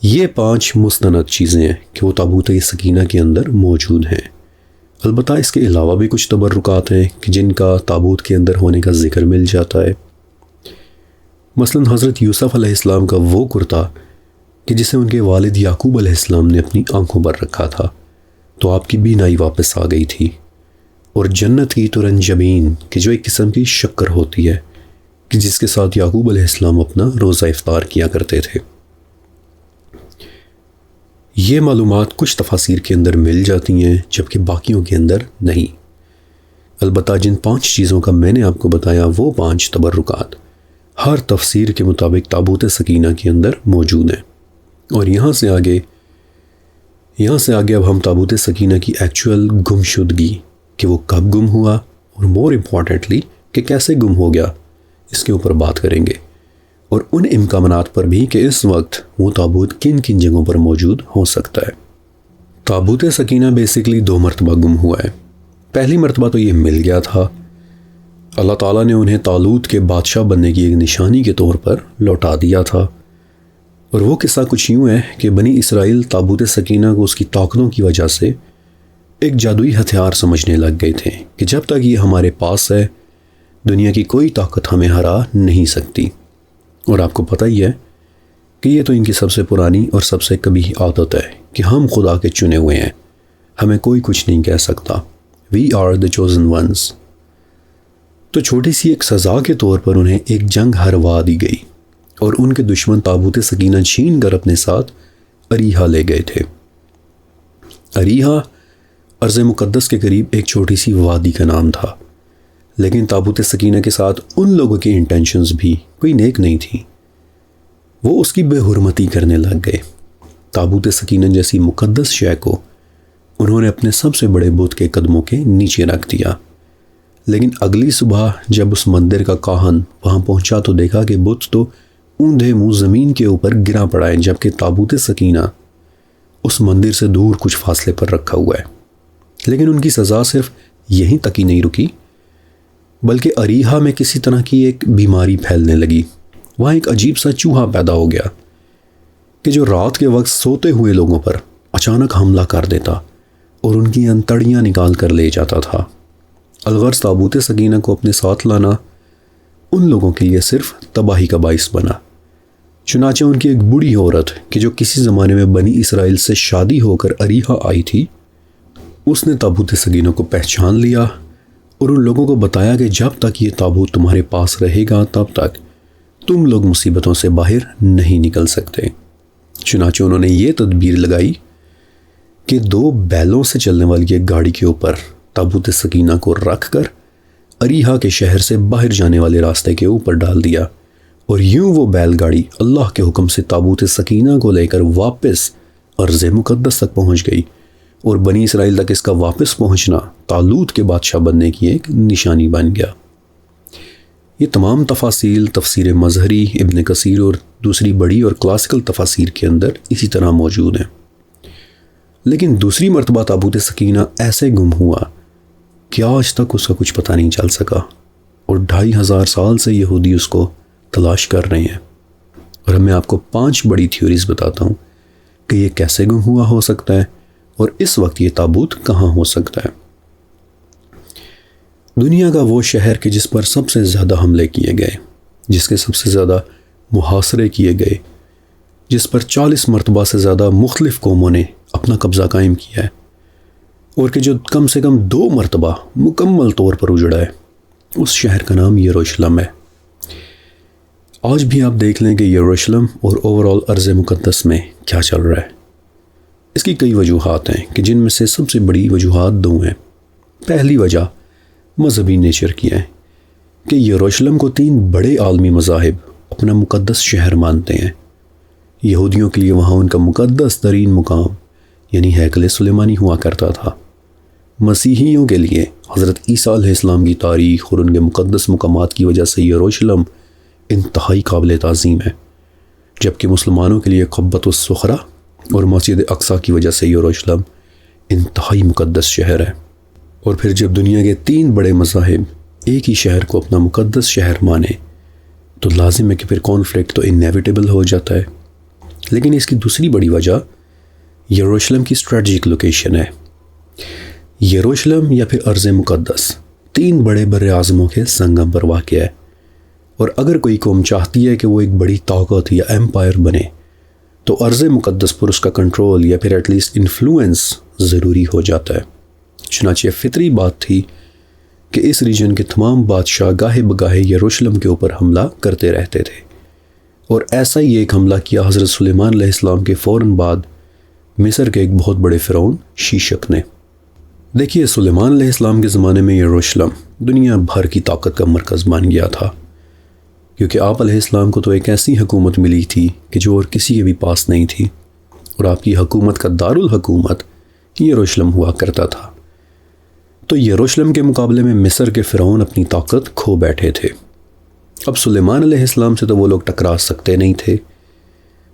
S1: یہ 5 مستند چیزیں ہیں کہ وہ تابوت سکینہ کے اندر موجود ہیں۔ البتہ اس کے علاوہ بھی کچھ تبرکات ہیں کہ جن کا تابوت کے اندر ہونے کا ذکر مل جاتا ہے۔ مثلا حضرت یوسف علیہ السلام کا وہ کرتا کہ جسے ان کے والد یعقوب علیہ السلام نے اپنی آنکھوں پر رکھا تھا تو آپ کی بینائی واپس آ گئی تھی، اور جنت کی ترنجبین کہ جو ایک قسم کی شکر ہوتی ہے کہ جس کے ساتھ یعقوب علیہ السلام اپنا روزہ افطار کیا کرتے تھے۔ یہ معلومات کچھ تفاسیر کے اندر مل جاتی ہیں جبکہ باقیوں کے اندر نہیں۔ البتہ جن 5 چیزوں کا میں نے آپ کو بتایا وہ 5 تبرکات ہر تفسیر کے مطابق تابوت سکینہ کے اندر موجود ہیں۔ اور یہاں سے آگے اب ہم تابوت سکینہ کی ایکچوئل گمشدگی کہ وہ کب گم ہوا اور مور امپورٹنٹلی کہ کیسے گم ہو گیا اس کے اوپر بات کریں گے، اور ان امکانات پر بھی کہ اس وقت وہ تابوت کن کن جگہوں پر موجود ہو سکتا ہے۔ تابوت سکینہ بیسیکلی 2 مرتبہ گم ہوا ہے۔ پہلی مرتبہ تو یہ مل گیا تھا، اللہ تعالیٰ نے انہیں طالوت کے بادشاہ بننے کی ایک نشانی کے طور پر لوٹا دیا تھا، اور وہ قصہ کچھ یوں ہے کہ بنی اسرائیل تابوت سکینہ کو اس کی طاقتوں کی وجہ سے ایک جادوئی ہتھیار سمجھنے لگ گئے تھے کہ جب تک یہ ہمارے پاس ہے دنیا کی کوئی طاقت ہمیں ہرا نہیں سکتی۔ اور آپ کو پتہ ہی ہے کہ یہ تو ان کی سب سے پرانی اور سب سے قبیح عادت ہے کہ ہم خدا کے چنے ہوئے ہیں، ہمیں کوئی کچھ نہیں کہہ سکتا، we are the chosen once. تو چھوٹی سی ایک سزا کے طور پر انہیں ایک جنگ ہروا دی گئی، اور ان کے دشمن تابوت سکینہ چھین کر اپنے ساتھ اریحہ لے گئے تھے۔ اریحہ ارض مقدس کے قریب ایک چھوٹی سی وادی کا نام تھا، لیکن تابوت سکینہ کے ساتھ ان لوگوں کی انٹینشنز بھی کوئی نیک نہیں تھیں۔ وہ اس کی بے حرمتی کرنے لگ گئے۔ تابوت سکینہ جیسی مقدس شے کو انہوں نے اپنے سب سے بڑے بت کے قدموں کے نیچے رکھ دیا۔ لیکن اگلی صبح جب اس مندر کا کاہن وہاں پہنچا تو دیکھا کہ بت تو اوندھے منہ زمین کے اوپر گرا پڑا ہے، جبکہ تابوت سکینہ اس مندر سے دور کچھ فاصلے پر رکھا ہوا ہے۔ لیکن ان کی سزا صرف یہیں تک ہی نہیں رکی، بلکہ اریحہ میں کسی طرح کی ایک بیماری پھیلنے لگی۔ وہاں ایک عجیب سا چوہا پیدا ہو گیا کہ جو رات کے وقت سوتے ہوئے لوگوں پر اچانک حملہ کر دیتا اور ان کی انتڑیاں نکال کر لے جاتا تھا۔ الغرض تابوت سکینہ کو اپنے ساتھ لانا ان لوگوں کے لیے صرف تباہی کا باعث بنا۔ چنانچہ ان کی ایک بوڑھی عورت کہ جو کسی زمانے میں بنی اسرائیل سے شادی ہو کر اریحہ آئی تھی، اس نے تابوت سکینہ کو پہچان لیا اور ان لوگوں کو بتایا کہ جب تک یہ تابوت تمہارے پاس رہے گا تب تک تم لوگ مصیبتوں سے باہر نہیں نکل سکتے۔ چنانچہ انہوں نے یہ تدبیر لگائی کہ 2 بیلوں سے چلنے والی ایک گاڑی کے اوپر تابوت سکینہ کو رکھ کر اریحہ کے شہر سے باہر جانے والے راستے کے اوپر ڈال دیا، اور یوں وہ بیل گاڑی اللہ کے حکم سے تابوت سکینہ کو لے کر واپس ارض مقدس تک پہنچ گئی، اور بنی اسرائیل تک اس کا واپس پہنچنا طالوت کے بادشاہ بننے کی ایک نشانی بن گیا۔ یہ تمام تفاصیل تفسیر مظہری، ابن کثیر اور دوسری بڑی اور کلاسیکل تفاسیر کے اندر اسی طرح موجود ہیں۔ لیکن دوسری مرتبہ تابوت سکینہ ایسے گم ہوا کہ آج تک اس کا کچھ پتہ نہیں چل سکا، اور 2500 سال سے یہودی اس کو تلاش کر رہے ہیں۔ اور میں آپ کو 5 بڑی تھیوریز بتاتا ہوں کہ یہ کیسے گم ہوا ہو سکتا ہے، اور اس وقت یہ تابوت کہاں ہو سکتا ہے۔ دنیا کا وہ شہر کہ جس پر سب سے زیادہ حملے کیے گئے، جس کے سب سے زیادہ محاصرے کیے گئے، جس پر 40 مرتبہ سے زیادہ مختلف قوموں نے اپنا قبضہ قائم کیا ہے، اور کہ جو کم سے کم 2 مرتبہ مکمل طور پر اجڑا ہے، اس شہر کا نام یروشلم ہے۔ آج بھی آپ دیکھ لیں کہ یروشلم اور اوورآل ارض مقدس میں کیا چل رہا ہے۔ اس کی کئی وجوہات ہیں کہ جن میں سے سب سے بڑی وجوہات 2 ہیں۔ پہلی وجہ مذہبی نیچر کی ہے کہ یروشلم کو 3 بڑے عالمی مذاہب اپنا مقدس شہر مانتے ہیں۔ یہودیوں کے لیے وہاں ان کا مقدس ترین مقام یعنی ہیکل سلیمانی ہوا کرتا تھا۔ مسیحیوں کے لیے حضرت عیسیٰ علیہ السلام کی تاریخ اور ان کے مقدس مقامات کی وجہ سے یروشلم انتہائی قابل تعظیم ہے، جبکہ مسلمانوں کے لیے قبۃ الصخرہ اور مسجد اقصیٰ کی وجہ سے یروشلم انتہائی مقدس شہر ہے۔ اور پھر جب دنیا کے 3 بڑے مذاہب ایک ہی شہر کو اپنا مقدس شہر مانے تو لازم ہے کہ پھر کانفلکٹ تو انیویٹیبل ہو جاتا ہے۔ لیکن اس کی دوسری بڑی وجہ یروشلم کی اسٹریٹجک لوکیشن ہے۔ یروشلم یا پھر ارض مقدس 3 بڑے بر اعظموں کے سنگم پر واقع ہے، اور اگر کوئی قوم چاہتی ہے کہ وہ ایک بڑی طاقت یا ایمپائر بنے تو ارض مقدس پر اس کا کنٹرول یا پھر ایٹ لیسٹ انفلوئنس ضروری ہو جاتا ہے۔ چنانچہ فطری بات تھی کہ اس ریجن کے تمام بادشاہ گاہے بگاہے یروشلم کے اوپر حملہ کرتے رہتے تھے، اور ایسا ہی ایک حملہ کیا حضرت سلیمان علیہ السلام کے فوراً بعد مصر کے ایک بہت بڑے فرعون شیشک نے۔ دیکھیے، سلیمان علیہ السلام کے زمانے میں یروشلم دنیا بھر کی طاقت کا مرکز بن گیا تھا، کیونکہ آپ علیہ السلام کو تو ایک ایسی حکومت ملی تھی کہ جو اور کسی کے بھی پاس نہیں تھی، اور آپ کی حکومت کا دارالحکومت یروشلم ہوا کرتا تھا۔ تو یروشلم کے مقابلے میں مصر کے فرعون اپنی طاقت کھو بیٹھے تھے۔ اب سلیمان علیہ السلام سے تو وہ لوگ ٹکرا سکتے نہیں تھے،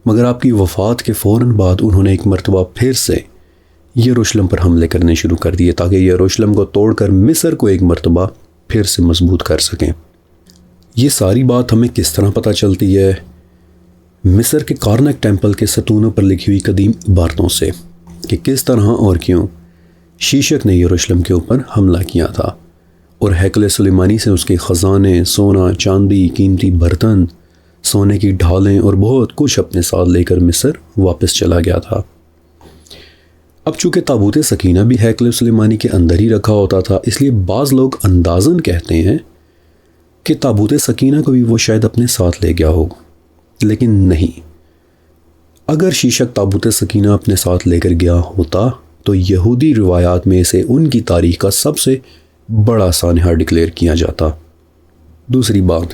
S1: مگر آپ کی وفات کے فوراً بعد انہوں نے ایک مرتبہ پھر سے یروشلم پر حملے کرنے شروع کر دیے تاکہ یروشلم کو توڑ کر مصر کو ایک مرتبہ پھر سے مضبوط کر سکیں۔ یہ ساری بات ہمیں کس طرح پتہ چلتی ہے؟ مصر کے کارنک ٹیمپل کے ستونوں پر لکھی ہوئی قدیم عبارتوں سے کہ کس طرح اور کیوں شیشک نے یروشلم کے اوپر حملہ کیا تھا، اور ہیکل سلیمانی سے اس کے خزانے، سونا، چاندی، قیمتی برتن، سونے کی ڈھالیں اور بہت کچھ اپنے ساتھ لے کر مصر واپس چلا گیا تھا۔ اب چونکہ تابوت سکینہ بھی ہیکل سلیمانی کے اندر ہی رکھا ہوتا تھا، اس لیے بعض لوگ اندازاً کہتے ہیں کہ تابوت سکینہ کو بھی وہ شاید اپنے ساتھ لے گیا ہو، لیکن نہیں۔ اگر شیشک تابوت سکینہ اپنے ساتھ لے کر گیا ہوتا تو یہودی روایات میں اسے ان کی تاریخ کا سب سے بڑا سانحہ ڈکلیئر کیا جاتا۔ دوسری بات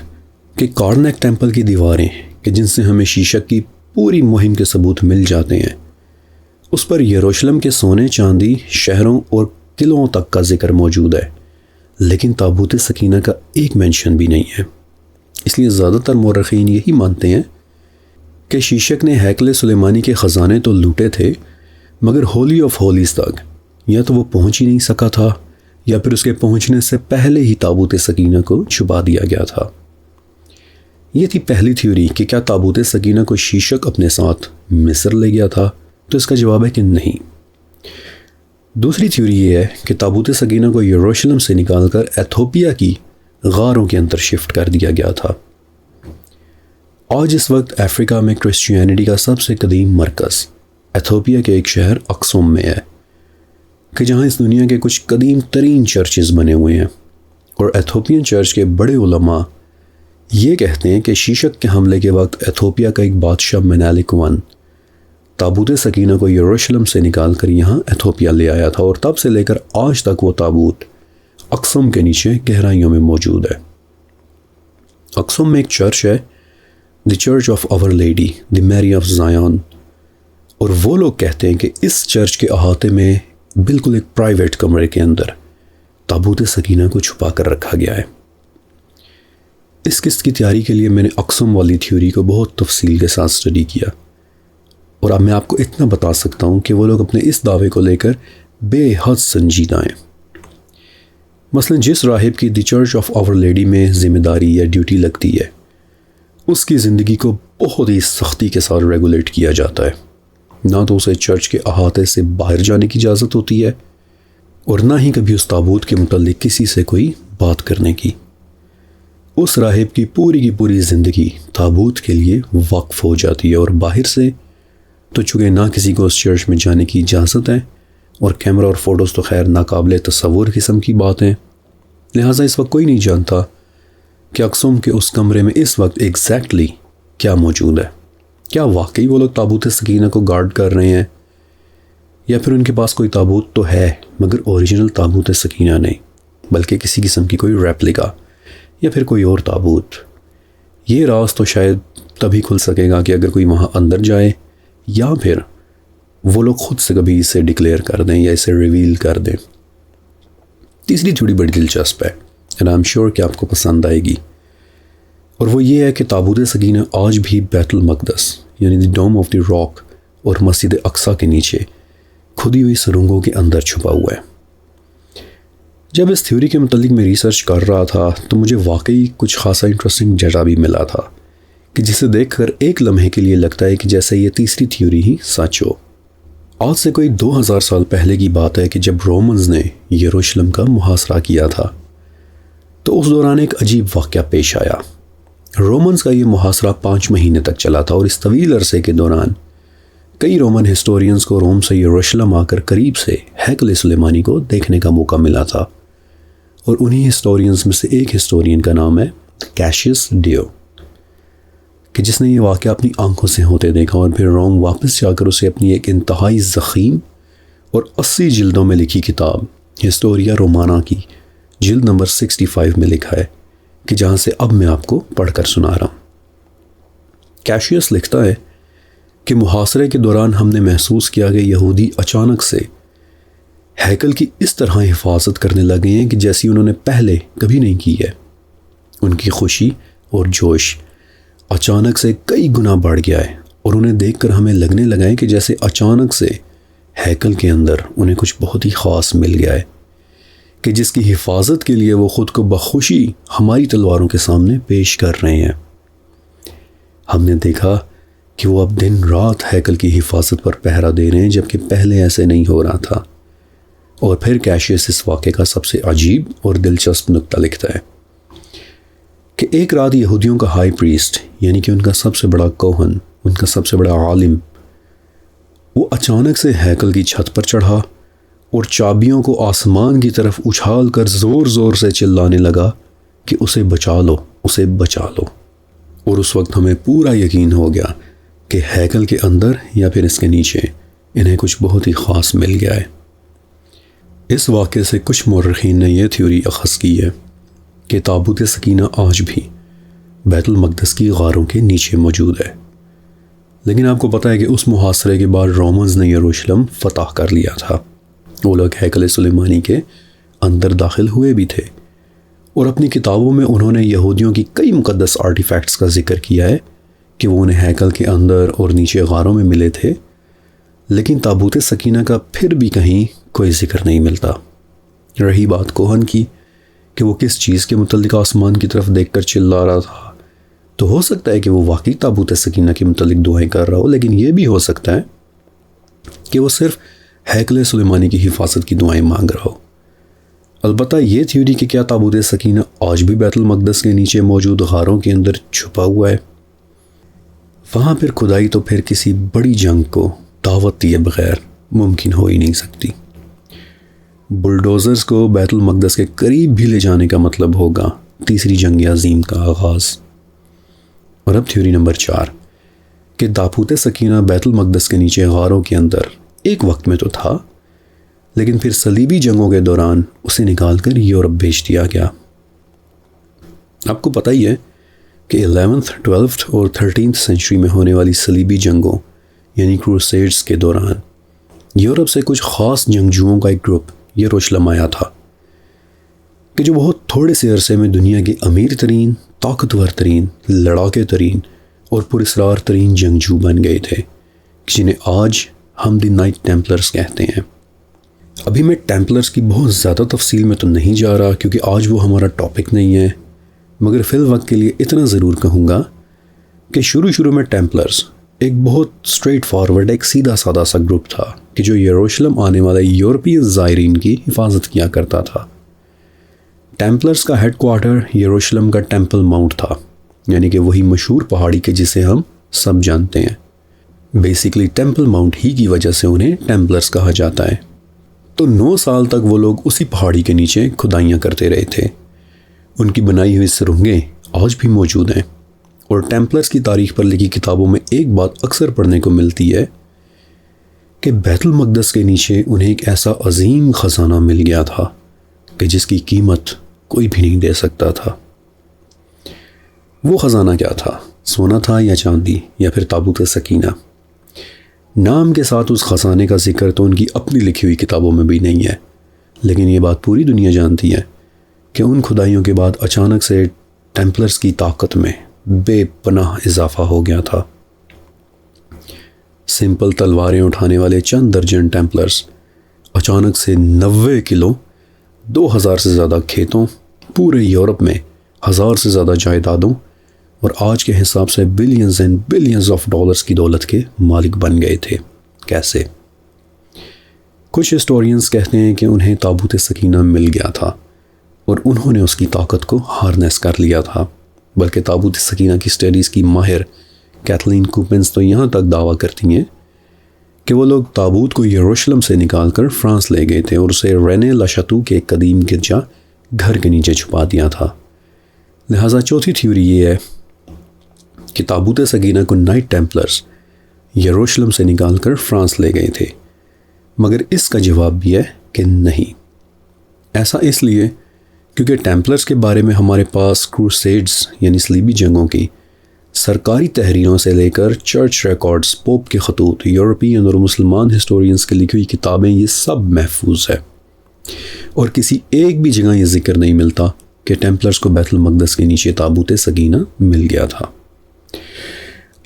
S1: کہ کارنیک ٹیمپل کی دیواریں کہ جن سے ہمیں شیشک کی پوری مہم کے ثبوت مل جاتے ہیں، اس پر یروشلم کے سونے، چاندی، شہروں اور قلعوں تک کا ذکر موجود ہے، لیکن تابوت سکینہ کا ایک مینشن بھی نہیں ہے۔ اس لیے زیادہ تر مورخین یہی مانتے ہیں کہ شیشک نے ہیکل سلیمانی کے خزانے تو لوٹے تھے، مگر ہولی آف ہولیز تک یا تو وہ پہنچ ہی نہیں سکا تھا، یا پھر اس کے پہنچنے سے پہلے ہی تابوت سکینہ کو چھپا دیا گیا تھا۔ یہ تھی پہلی تھیوری کہ کیا تابوت سکینہ کو شیشک اپنے ساتھ مصر لے گیا تھا، تو اس کا جواب ہے کہ نہیں۔ دوسری تھیوری یہ ہے کہ تابوت سکینہ کو یروشلم سے نکال کر ایتھوپیا کی غاروں کے اندر شفٹ کر دیا گیا تھا۔ آج اس وقت افریقہ میں کرسچینٹی کا سب سے قدیم مرکز ایتھوپیا کے ایک شہر اکسوم میں ہے، کہ جہاں اس دنیا کے کچھ قدیم ترین چرچز بنے ہوئے ہیں، اور ایتھوپین چرچ کے بڑے علماء یہ کہتے ہیں کہ شیشک کے حملے کے وقت ایتھوپیا کا ایک بادشاہ منالک ون تابوت سکینہ کو یروشلم سے نکال کر یہاں ایتھوپیا لے آیا تھا، اور تب سے لے کر آج تک وہ تابوت اکسوم کے نیچے گہرائیوں میں موجود ہے۔ اکسوم میں ایک چرچ ہے دی چرچ آف آور لیڈی دی میری آف زایون، اور وہ لوگ کہتے ہیں کہ اس چرچ کے احاطے میں بالکل ایک پرائیویٹ کمرے کے اندر تابوت سکینہ کو چھپا کر رکھا گیا ہے۔ اس قسط کی تیاری کے لیے میں نے اقسم والی تھیوری کو بہت تفصیل کے ساتھ اسٹڈی کیا، اور اب میں آپ کو اتنا بتا سکتا ہوں کہ وہ لوگ اپنے اس دعوے کو لے کر بے حد سنجیدہ ہیں۔ مثلا جس راہب کی دی چرچ آف آور لیڈی میں ذمہ داری یا ڈیوٹی لگتی ہے، اس کی زندگی کو بہت ہی سختی کے ساتھ ریگولیٹ کیا جاتا ہے۔ نہ تو اسے چرچ کے احاطے سے باہر جانے کی اجازت ہوتی ہے، اور نہ ہی کبھی اس تابوت کے متعلق کسی سے کوئی بات کرنے کی۔ اس راہب کی پوری زندگی تابوت کے لیے وقف ہو جاتی ہے، اور باہر سے تو چونکہ نہ کسی کو اس چرچ میں جانے کی اجازت ہے، اور کیمرہ اور فوٹوز تو خیر ناقابل تصور قسم کی بات ہیں، لہٰذا اس وقت کوئی نہیں جانتا کہ اقسم کے اس کمرے میں اس وقت ایگزیکٹلی کیا موجود ہے۔ کیا واقعی وہ لوگ تابوت سکینہ کو گارڈ کر رہے ہیں، یا پھر ان کے پاس کوئی تابوت تو ہے مگر اوریجنل تابوت سکینہ نہیں، بلکہ کسی قسم کی کوئی ریپلیکا یا پھر کوئی اور تابوت۔ یہ راز تو شاید تبھی کھل سکے گا کہ اگر کوئی وہاں اندر جائے، یا پھر وہ لوگ خود سے کبھی اسے ڈکلیئر کر دیں یا اسے ریویل کر دیں۔ تیسری تھوڑی بڑی دلچسپ ہے، and I'm sure کہ آپ کو پسند آئے گی، اور وہ یہ ہے کہ تابوت سکینہ آج بھی بیت المقدس یعنی دی ڈوم آف دی راک اور مسجد اقصیٰ کے نیچے کھدی ہوئی سرنگوں کے اندر چھپا ہوا ہے۔ جب اس تھیوری کے متعلق میں ریسرچ کر رہا تھا تو مجھے واقعی کچھ خاصا انٹرسٹنگ ڈیٹا بھی ملا تھا کہ جسے دیکھ کر ایک لمحے کے لیے لگتا ہے کہ جیسے یہ تیسری تھیوری ہی سچ ہو۔ آج سے کوئی 2000 سال پہلے کی بات ہے کہ جب رومنز نے یروشلم کا محاصرہ کیا تھا، تو اس دوران ایک عجیب واقعہ پیش آیا۔ رومنز کا یہ محاصرہ 5 مہینے تک چلا تھا، اور اس طویل عرصے کے دوران کئی رومن ہسٹورینز کو روم سے یروشلم آ کر قریب سے ہیکل سلیمانی کو دیکھنے کا موقع ملا تھا، اور انہی ہسٹورینز میں سے ایک ہسٹورین کا نام ہے کیشیس ڈیو، کہ جس نے یہ واقعہ اپنی آنکھوں سے ہوتے دیکھا، اور پھر روم واپس جا کر اسے اپنی ایک انتہائی ضخیم اور 80 جلدوں میں لکھی کتاب ہسٹوریا رومانا کی جلد نمبر 65 میں لکھا ہے، کہ جہاں سے اب میں آپ کو پڑھ کر سنا رہا ہوں۔ کیشیس لکھتا ہے کہ محاصرے کے دوران ہم نے محسوس کیا کہ یہودی اچانک سے ہیکل کی اس طرح حفاظت کرنے لگے ہیں کہ جیسی انہوں نے پہلے کبھی نہیں کی ہے۔ ان کی خوشی اور جوش اچانک سے کئی گنا بڑھ گیا ہے، اور انہیں دیکھ کر ہمیں لگنے لگا ہے کہ جیسے اچانک سے ہیکل کے اندر انہیں کچھ بہت ہی خاص مل گیا ہے، کہ جس کی حفاظت کے لیے وہ خود کو بخوشی ہماری تلواروں کے سامنے پیش کر رہے ہیں۔ ہم نے دیکھا کہ وہ اب دن رات ہیکل کی حفاظت پر پہرا دے رہے ہیں، جبکہ پہلے ایسے نہیں ہو رہا تھا۔ اور پھر کیشیس اس واقعے کا سب سے عجیب اور دلچسپ نکتہ لکھتا ہے کہ ایک رات یہودیوں کا ہائی پریسٹ، یعنی کہ ان کا سب سے بڑا کوہن، ان کا سب سے بڑا عالم، وہ اچانک سے ہیکل کی چھت پر چڑھا اور چابیوں کو آسمان کی طرف اچھال کر زور زور سے چلانے لگا کہ اسے بچا لو، اسے بچا لو۔ اور اس وقت ہمیں پورا یقین ہو گیا کہ ہیکل کے اندر یا پھر اس کے نیچے انہیں کچھ بہت ہی خاص مل گیا ہے۔ اس واقعے سے کچھ مورخین نے یہ تھیوری اخذ کی ہے کہ تابوت سکینہ آج بھی بیت المقدس کی غاروں کے نیچے موجود ہے، لیکن آپ کو پتہ ہے کہ اس محاصرے کے بعد رومنز نے یروشلم فتح کر لیا تھا۔ وہ لوگ ہیکل سلیمانی کے اندر داخل ہوئے بھی تھے، اور اپنی کتابوں میں انہوں نے یہودیوں کی کئی مقدس آرٹیفیکٹس کا ذکر کیا ہے کہ وہ انہیں ہیکل کے اندر اور نیچے غاروں میں ملے تھے، لیکن تابوت سکینہ کا پھر بھی کہیں کوئی ذکر نہیں ملتا۔ رہی بات کوہن کی کہ وہ کس چیز کے متعلق آسمان کی طرف دیکھ کر چلا رہا تھا، تو ہو سکتا ہے کہ وہ واقعی تابوت سکینہ کے متعلق دعائیں کر رہا ہو، لیکن یہ بھی ہو سکتا ہے کہ وہ صرف ہیکل سلیمانی کی حفاظت کی دعائیں مانگ رہا ہو۔ البتہ یہ تھیوری کہ کیا تابوت سکینہ آج بھی بیت المقدس کے نیچے موجود غاروں کے اندر چھپا ہوا ہے، وہاں پھر کھدائی تو پھر کسی بڑی جنگ کو دعوت دیے بغیر ممکن ہو ہی نہیں سکتی۔ بلڈوزرز کو بیت المقدس کے قریب بھی لے جانے کا مطلب ہوگا تیسری جنگ عظیم کا آغاز۔ اور اب تھیوری نمبر 4 کہ تابوت سکینہ بیت المقدس کے نیچے غاروں کے اندر ایک وقت میں تو تھا، لیکن پھر صلیبی جنگوں کے دوران اسے نکال کر یورپ بھیج دیا گیا۔ آپ کو پتہ ہی ہے کہ 11th, 12th اور 13th سینچری میں ہونے والی صلیبی جنگوں یعنی کروسیڈز کے دوران یورپ سے کچھ خاص جنگجوؤں کا ایک گروپ یروشلم آیا تھا کہ جو بہت تھوڑے سے عرصے میں دنیا کے امیر ترین، طاقتور ترین، لڑاکے ترین اور پراسرار ترین جنگجو بن گئے تھے، جنہیں آج ہم دی نائٹ ٹیمپلرز کہتے ہیں۔ ابھی میں ٹیمپلرز کی بہت زیادہ تفصیل میں تو نہیں جا رہا کیونکہ آج وہ ہمارا ٹاپک نہیں ہے، مگر فی الوقت کے لیے اتنا ضرور کہوں گا کہ شروع میں ٹیمپلرز ایک بہت اسٹریٹ فارورڈ، ایک سیدھا سادہ سا گروپ تھا کہ جو یروشلم آنے والے یورپی زائرین کی حفاظت کیا کرتا تھا۔ ٹیمپلرز کا ہیڈ کوارٹر یروشلم کا ٹیمپل ماؤنٹ تھا، یعنی کہ وہی مشہور پہاڑی کے جسے ہم سب جانتے ہیں۔ بیسیکلی ٹیمپل ماؤنٹ ہی کی وجہ سے انہیں ٹیمپلرز کہا جاتا ہے۔ تو 9 سال تک وہ لوگ اسی پہاڑی کے نیچے کھدائیاں کرتے رہے تھے۔ ان کی بنائی ہوئی سرنگیں آج بھی موجود ہیں، اور ٹیمپلرز کی تاریخ پر لکھی کتابوں میں ایک بات اکثر پڑھنے کو ملتی ہے کہ بیت المقدس کے نیچے انہیں ایک ایسا عظیم خزانہ مل گیا تھا کہ جس کی قیمت کوئی بھی نہیں دے سکتا تھا۔ وہ خزانہ کیا تھا؟ سونا تھا یا چاندی یا پھر تابوت سکینہ؟ نام کے ساتھ اس خزانے کا ذکر تو ان کی اپنی لکھی ہوئی کتابوں میں بھی نہیں ہے، لیکن یہ بات پوری دنیا جانتی ہے کہ ان کھدائیوں کے بعد اچانک سے ٹیمپلرز کی طاقت میں بے پناہ اضافہ ہو گیا تھا۔ سمپل تلواریں اٹھانے والے چند درجن ٹیمپلرز اچانک سے 90 کلو، 2000 سے زیادہ کھیتوں، پورے یورپ میں 1000 سے زیادہ جائیدادوں اور آج کے حساب سے billions and billions of dollars کی دولت کے مالک بن گئے تھے۔ کیسے؟ کچھ ہسٹورینز کہتے ہیں کہ انہیں تابوت سکینہ مل گیا تھا اور انہوں نے اس کی طاقت کو ہارنیس کر لیا تھا، بلکہ تابوت سکینہ کی اسٹڈیز کی ماہر کیتھلین کوپنز تو یہاں تک دعویٰ کرتی ہیں کہ وہ لوگ تابوت کو یروشلم سے نکال کر فرانس لے گئے تھے اور اسے رینے لاشاتو کے قدیم گرجا گھر کے نیچے چھپا دیا تھا۔ لہٰذا چوتھی تھیوری یہ ہے کہ تابوت سکینہ کو نائٹ ٹیمپلرز یروشلم سے نکال کر فرانس لے گئے تھے، مگر اس کا جواب بھی ہے کہ نہیں۔ ایسا اس لیے کیونکہ ٹیمپلرز کے بارے میں ہمارے پاس کروسیڈز یعنی صلیبی جنگوں کی سرکاری تحریروں سے لے کر چرچ ریکارڈز، پوپ کے خطوط، یورپین اور مسلمان ہسٹورینز کی لکھی ہوئی کتابیں، یہ سب محفوظ ہے، اور کسی ایک بھی جگہ یہ ذکر نہیں ملتا کہ ٹیمپلرز کو بیت المقدس کے نیچے تابوت سکینہ مل گیا تھا۔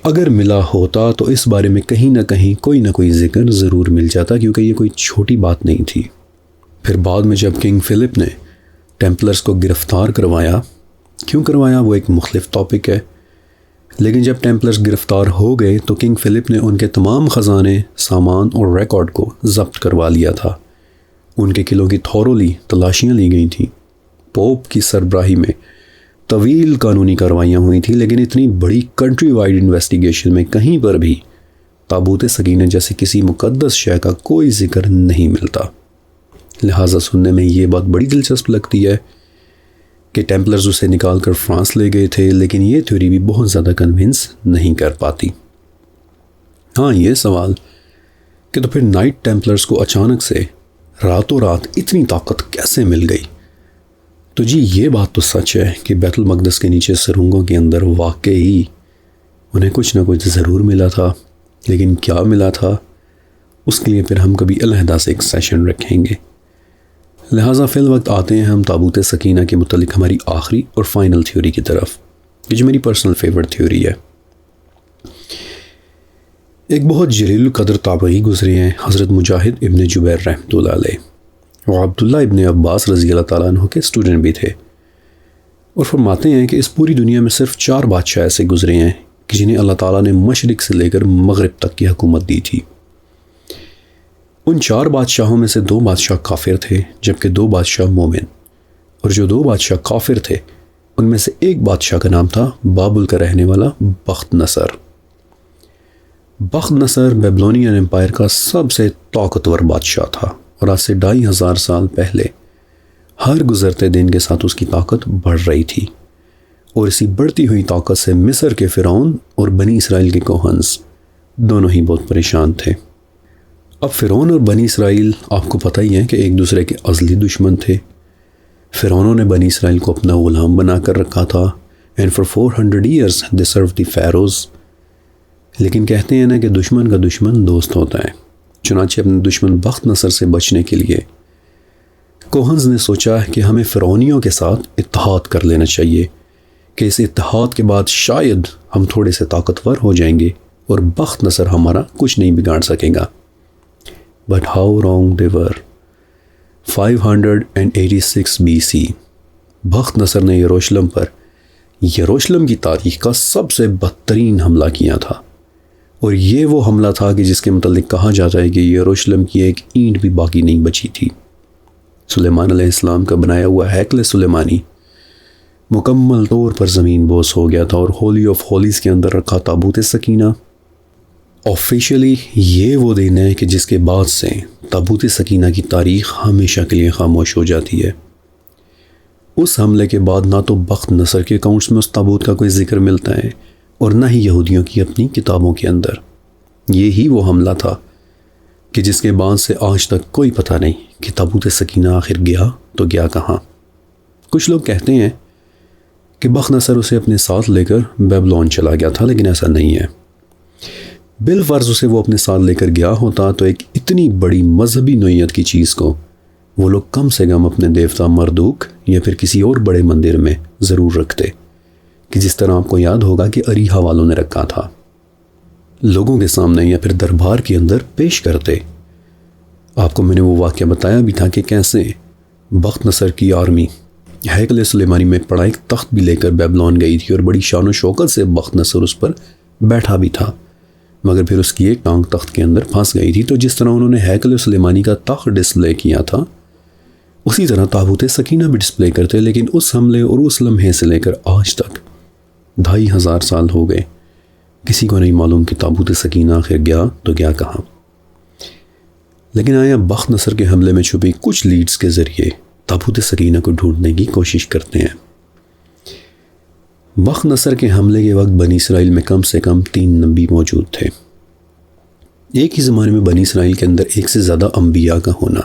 S1: اگر ملا ہوتا تو اس بارے میں کہیں نہ کہیں کوئی نہ کوئی ذکر ضرور مل جاتا، کیونکہ یہ کوئی چھوٹی بات نہیں تھی۔ پھر بعد میں جب کنگ فلپ نے ٹیمپلرز کو گرفتار کروایا، کیوں کروایا وہ ایک مختلف ٹاپک ہے، لیکن جب ٹیمپلرز گرفتار ہو گئے تو کنگ فلپ نے ان کے تمام خزانے، سامان اور ریکارڈ کو ضبط کروا لیا تھا۔ ان کے قلعوں کی تھورولی تلاشیاں لی گئی تھیں۔ پوپ کی سربراہی میں طویل قانونی کارروائیاں ہوئی تھیں، لیکن اتنی بڑی کنٹری وائڈ انویسٹیگیشن میں کہیں پر بھی تابوت سکینہ جیسے کسی مقدس شے کا کوئی ذکر نہیں ملتا۔ لہٰذا سننے میں یہ بات بڑی دلچسپ لگتی ہے کہ ٹیمپلرز اسے نکال کر فرانس لے گئے تھے، لیکن یہ تھیوری بھی بہت زیادہ کنونس نہیں کر پاتی۔ ہاں، یہ سوال کہ تو پھر نائٹ ٹیمپلرز کو اچانک سے راتوں رات اتنی طاقت کیسے مل گئی؟ تو جی یہ بات تو سچ ہے کہ بیت المقدس کے نیچے سرنگوں کے اندر واقعی انہیں کچھ نہ کچھ ضرور ملا تھا، لیکن کیا ملا تھا اس کے لیے پھر ہم کبھی علیحدہ سے ایک سیشن رکھیں گے۔ لہٰذا فی الوقت آتے ہیں ہم تابوت سکینہ کے متعلق ہماری آخری اور فائنل تھیوری کی طرف، یہ جو میری پرسنل فیورٹ تھیوری ہے۔ ایک بہت جلیل القدر تابعی گزرے ہیں، حضرت مجاہد ابن جبیر رحمۃ اللہ علیہ، وہ عبداللہ ابن عباس رضی اللہ تعالیٰ عنہ کے اسٹوڈنٹ بھی تھے، اور فرماتے ہیں کہ اس پوری دنیا میں صرف 4 بادشاہ ایسے گزرے ہیں کہ جنہیں اللہ تعالیٰ نے مشرق سے لے کر مغرب تک کی حکومت دی تھی۔ ان 4 بادشاہوں میں سے 2 بادشاہ کافر تھے، جبکہ 2 بادشاہ مومن، اور جو 2 بادشاہ کافر تھے ان میں سے ایک بادشاہ کا نام تھا بابل کا رہنے والا بخت نصر۔ بخت نصر بیبلونین امپائر کا سب سے طاقتور بادشاہ تھا، اور آج سے 2500 سال پہلے ہر گزرتے دن کے ساتھ اس کی طاقت بڑھ رہی تھی، اور اسی بڑھتی ہوئی طاقت سے مصر کے فرعون اور بنی اسرائیل کے کوہنز دونوں ہی بہت پریشان تھے۔ اب فرعون اور بنی اسرائیل آپ کو پتہ ہی ہے کہ ایک دوسرے کے ازلی دشمن تھے۔ فرعونوں نے بنی اسرائیل کو اپنا غلام بنا کر رکھا تھا، اینڈ فار 400 ایئرس دے سرو دی فیروز. لیکن کہتے ہیں نا کہ دشمن کا دشمن دوست ہوتا ہے. چنانچہ اپنے دشمن بخت نصر سے بچنے کے لیے کوہنز نے سوچا کہ ہمیں فرعونیوں کے ساتھ اتحاد کر لینا چاہیے کہ اس اتحاد کے بعد شاید ہم تھوڑے سے طاقتور ہو جائیں گے اور بخت نصر ہمارا کچھ نہیں بگاڑ سکے گا. But how wrong they were. 586 BC بخت نصر نے یروشلم کی تاریخ کا سب سے بدترین حملہ کیا تھا. اور یہ وہ حملہ تھا کہ جس کے متعلق کہا جاتا ہے کہ یروشلم کی ایک اینٹ بھی باقی نہیں بچی تھی. سلیمان علیہ السلام کا بنایا ہوا ہیکل سلیمانی مکمل طور پر زمین بوس ہو گیا تھا اور ہولی آف ہولیز کے اندر رکھا تابوت سکینہ. آفیشیلی یہ وہ دن ہے کہ جس کے بعد سے تابوت سکینہ کی تاریخ ہمیشہ کے لیے خاموش ہو جاتی ہے. اس حملے کے بعد نہ تو بخت نصر کے اکاؤنٹس میں اس تابوت کا کوئی ذکر ملتا ہے اور نہ ہی یہودیوں کی اپنی کتابوں کے اندر. یہی وہ حملہ تھا کہ جس کے بعد سے آج تک کوئی پتہ نہیں کہ تابوت سکینہ آخر گیا تو گیا کہاں. کچھ لوگ کہتے ہیں کہ بخت نصر اسے اپنے ساتھ لے کر بیبلون چلا گیا تھا، لیکن ایسا نہیں ہے. بالفرض اسے وہ اپنے ساتھ لے کر گیا ہوتا تو ایک اتنی بڑی مذہبی نوعیت کی چیز کو وہ لوگ کم سے کم اپنے دیوتا مردوک یا پھر کسی اور بڑے مندر میں ضرور رکھتے، کہ جس طرح آپ کو یاد ہوگا کہ اریحا والوں نے رکھا تھا، لوگوں کے سامنے یا پھر دربار کے اندر پیش کرتے. آپ کو میں نے وہ واقعہ بتایا بھی تھا کہ کیسے بخت نصر کی آرمی ہیکل سلیمانی میں پڑا ایک تخت بھی لے کر بیبلون گئی تھی اور بڑی شان و شوکت سے بخت نصر اس پر بیٹھا بھی تھا، مگر پھر اس کی ایک ٹانگ تخت کے اندر پھنس گئی تھی. تو جس طرح انہوں نے ہیکل سلیمانی کا تخت ڈسپلے کیا تھا اسی طرح تابوت سکینہ بھی ڈسپلے کرتے. لیکن اس حملے اور اس لمحے سے لے کر آج تک 2500 سال ہو گئے، کسی کو نہیں معلوم کہ تابوت سکینہ آخر گیا تو گیا کہاں. لیکن آیا بخت نصر کے حملے میں چھپی کچھ لیڈز کے ذریعے تابوت سکینہ کو ڈھونڈنے کی کوشش کرتے ہیں. بخت نصر کے حملے کے وقت بنی اسرائیل میں کم سے کم 3 نبی موجود تھے. ایک ہی زمانے میں بنی اسرائیل کے اندر ایک سے زیادہ انبیاء کا ہونا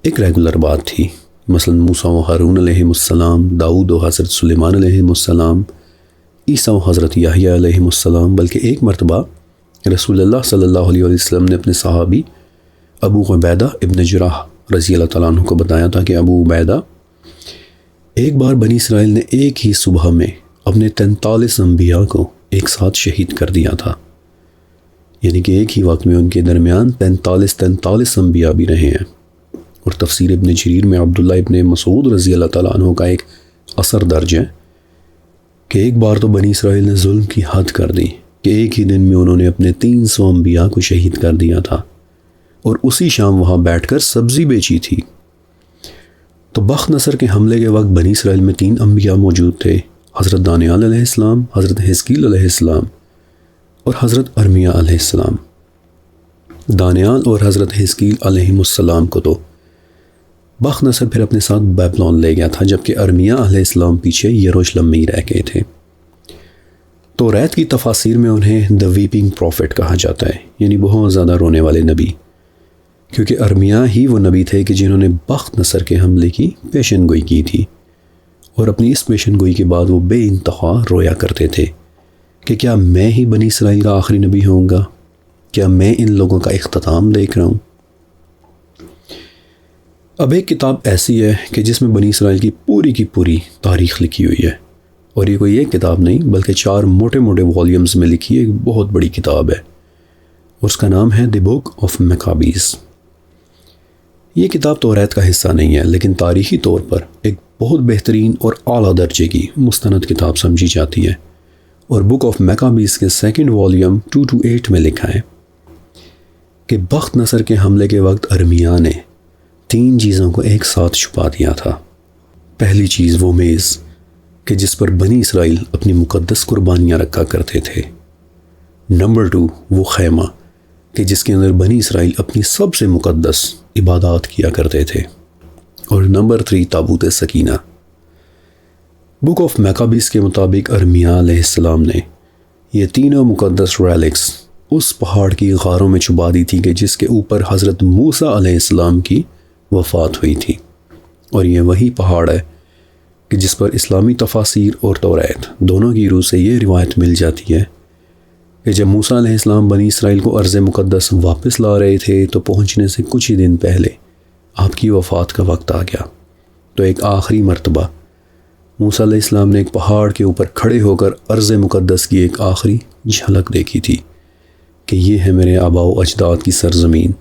S1: ایک ریگولر بات تھی. مثلا موسیٰ و ہارون علیہ السلام، داؤد و حضرت سلیمان علیہ السلام، عیسیٰ و حضرت یحییٰ علیہ السلام. بلکہ ایک مرتبہ رسول اللہ صلی اللہ علیہ وسلم نے اپنے صحابی ابو عبیدہ ابن جراح رضی اللہ تعالیٰ عنہ کو بتایا تھا کہ ابو عبیدہ، ایک بار بنی اسرائیل نے ایک ہی صبح میں اپنے 43 انبیاء کو ایک ساتھ شہید کر دیا تھا. یعنی کہ ایک ہی وقت میں ان کے درمیان 43 انبیاء بھی رہے ہیں. اور تفسیر ابن جریر میں عبداللہ ابن مسعود رضی اللہ تعالیٰ عنہ کا ایک اثر درج ہے کہ ایک بار تو بنی اسرائیل نے ظلم کی حد کر دی کہ ایک ہی دن میں انہوں نے اپنے 300 انبیاء کو شہید کر دیا تھا اور اسی شام وہاں بیٹھ کر سبزی بیچی تھی. تو بخت نصر کے حملے کے وقت بنی اسرائیل میں 3 انبیاء موجود تھے، حضرت دانیال علیہ السلام، حضرت حزقیل علیہ السلام اور حضرت ارمیہ علیہ السلام. دانیال اور حضرت حزقیل علیہ السلام کو تو بخت نصر پھر اپنے ساتھ بیبلون لے گیا تھا، جبکہ ارمیہ علیہ السلام پیچھے یروشلم میں ہی رہ گئے تھے. تو ریت کی تفاسیر میں انہیں دا ویپنگ پروفٹ کہا جاتا ہے، یعنی بہت زیادہ رونے والے نبی، کیونکہ ارمیہ ہی وہ نبی تھے کہ جنہوں نے بخت نصر کے حملے کی پیشن گوئی کی تھی. اور اپنی اس پیشن گوئی کے بعد وہ بے انتہا رویا کرتے تھے کہ کیا میں ہی بنی اسرائیل کا آخری نبی ہوں گا؟ کیا میں ان لوگوں کا اختتام دیکھ رہا ہوں؟ اب ایک کتاب ایسی ہے کہ جس میں بنی اسرائیل کی پوری تاریخ لکھی ہوئی ہے، اور یہ کوئی ایک کتاب نہیں بلکہ 4 موٹے والیومز میں لکھی ہے، ایک بہت بڑی کتاب ہے، اور اس کا نام ہے دی بک آف میکابیز. یہ کتاب توریت کا حصہ نہیں ہے، لیکن تاریخی طور پر ایک بہت بہترین اور اعلیٰ درجے کی مستند کتاب سمجھی جاتی ہے. اور بک آف میکابیز کے 2 والیوم 2-8 میں لکھا ہے کہ بخت نصر کے حملے کے وقت ارمیہ نے 3 چیزوں کو ایک ساتھ چھپا دیا تھا. پہلی چیز وہ میز کہ جس پر بنی اسرائیل اپنی مقدس قربانیاں رکھا کرتے تھے. نمبر 2 وہ خیمہ کہ جس کے اندر بنی اسرائیل اپنی سب سے مقدس عبادات کیا کرتے تھے. اور نمبر 3 تابوت سکینہ. بک آف میکابیز کے مطابق ارمیہ علیہ السلام نے یہ تینوں مقدس ریلکس اس پہاڑ کی غاروں میں چھپا دی تھی کہ جس کے اوپر حضرت موسیٰ علیہ السلام کی وفات ہوئی تھی. اور یہ وہی پہاڑ ہے کہ جس پر اسلامی تفاسیر اور توریت دونوں کی روح سے یہ روایت مل جاتی ہے کہ جب موسیٰ علیہ السلام بنی اسرائیل کو ارض مقدس واپس لا رہے تھے تو پہنچنے سے کچھ ہی دن پہلے آپ کی وفات کا وقت آ گیا، تو ایک آخری مرتبہ موسیٰ علیہ السلام نے ایک پہاڑ کے اوپر کھڑے ہو کر ارض مقدس کی ایک آخری جھلک دیکھی تھی کہ یہ ہے میرے آباء و اجداد کی سرزمین،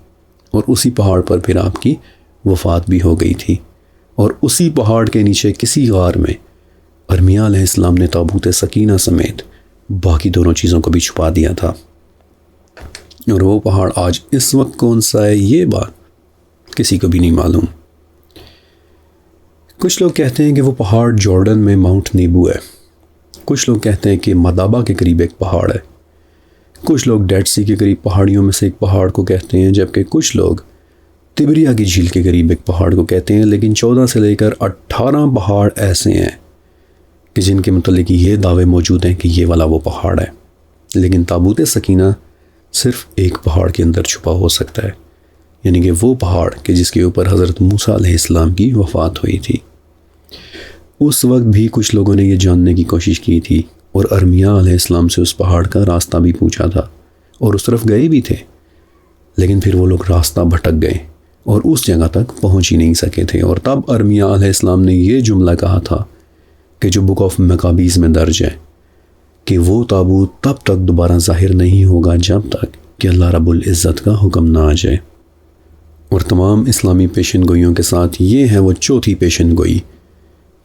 S1: اور اسی پہاڑ پر پھر آپ کی وفات بھی ہو گئی تھی، اور اسی پہاڑ کے نیچے کسی غار میں ارمیہ علیہ السلام نے تابوت سکینہ سمیت باقی دونوں چیزوں کو بھی چھپا دیا تھا۔ اور وہ پہاڑ آج اس وقت کون سا ہے یہ بات کسی کو بھی نہیں معلوم۔ کچھ لوگ کہتے ہیں کہ وہ پہاڑ جارڈن میں ماؤنٹ نیبو ہے، کچھ لوگ کہتے ہیں کہ مدابہ کے قریب ایک پہاڑ ہے، کچھ لوگ ڈیڈ سی کے قریب پہاڑیوں میں سے ایک پہاڑ کو کہتے ہیں، جبکہ کچھ لوگ تبریا کی جھیل کے قریب ایک پہاڑ کو کہتے ہیں۔ لیکن 14 سے لے کر 18 پہاڑ ایسے ہیں کہ جن کے متعلق یہ دعوے موجود ہیں کہ یہ والا وہ پہاڑ ہے، لیکن تابوت سکینہ صرف ایک پہاڑ کے اندر چھپا ہو سکتا ہے، یعنی کہ وہ پہاڑ کہ جس کے اوپر حضرت موسیٰ علیہ السلام کی وفات ہوئی تھی۔ اس وقت بھی کچھ لوگوں نے یہ جاننے کی کوشش کی تھی اور ارمیہ علیہ السلام سے اس پہاڑ کا راستہ بھی پوچھا تھا اور اس طرف گئے بھی تھے، لیکن پھر وہ لوگ راستہ بھٹک گئے اور اس جگہ تک پہنچ ہی نہیں سکے تھے۔ اور تب ارمیہ علیہ السلام نے یہ جملہ کہا تھا کہ جو بک آف مکابیز میں درج ہے کہ وہ تابوت تب تک دوبارہ ظاہر نہیں ہوگا جب تک کہ اللہ رب العزت کا حکم نہ آ جائے۔ اور تمام اسلامی پیشن گوئیوں کے ساتھ یہ ہے وہ چوتھی پیشن گوئی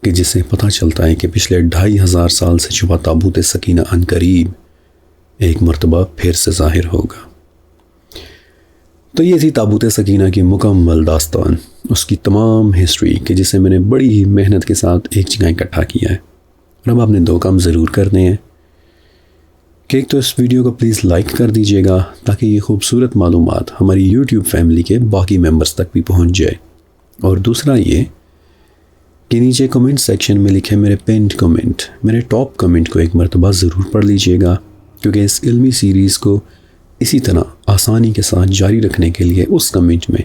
S1: کہ جس سے پتہ چلتا ہے کہ پچھلے 2500 سال سے چھپا تابوت سکینہ عنقریب ایک مرتبہ پھر سے ظاہر ہوگا۔ تو یہ تھی تابوت سکینہ کی مکمل داستان، اس کی تمام ہسٹری کہ جسے میں نے بڑی ہی محنت کے ساتھ ایک جگہ اکٹھا کیا ہے۔ اور اب آپ نے 2 کام ضرور کرنے ہیں کہ ایک تو اس ویڈیو کو پلیز لائک کر دیجیے گا تاکہ یہ خوبصورت معلومات ہماری یوٹیوب فیملی کے باقی ممبرز تک بھی پہنچ جائے، اور دوسرا یہ کہ نیچے کمنٹ سیکشن میں لکھے میرے پینڈ کمنٹ، میرے ٹاپ کمنٹ کو ایک مرتبہ ضرور پڑھ لیجیے گا، کیونکہ اس علمی سیریز کو اسی طرح آسانی کے ساتھ جاری رکھنے کے لیے اس کمنٹ میں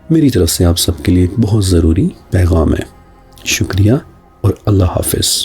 S1: میری طرف سے آپ سب کے لیے ایک بہت ضروری پیغام ہے۔ شکریہ اور اللہ حافظ۔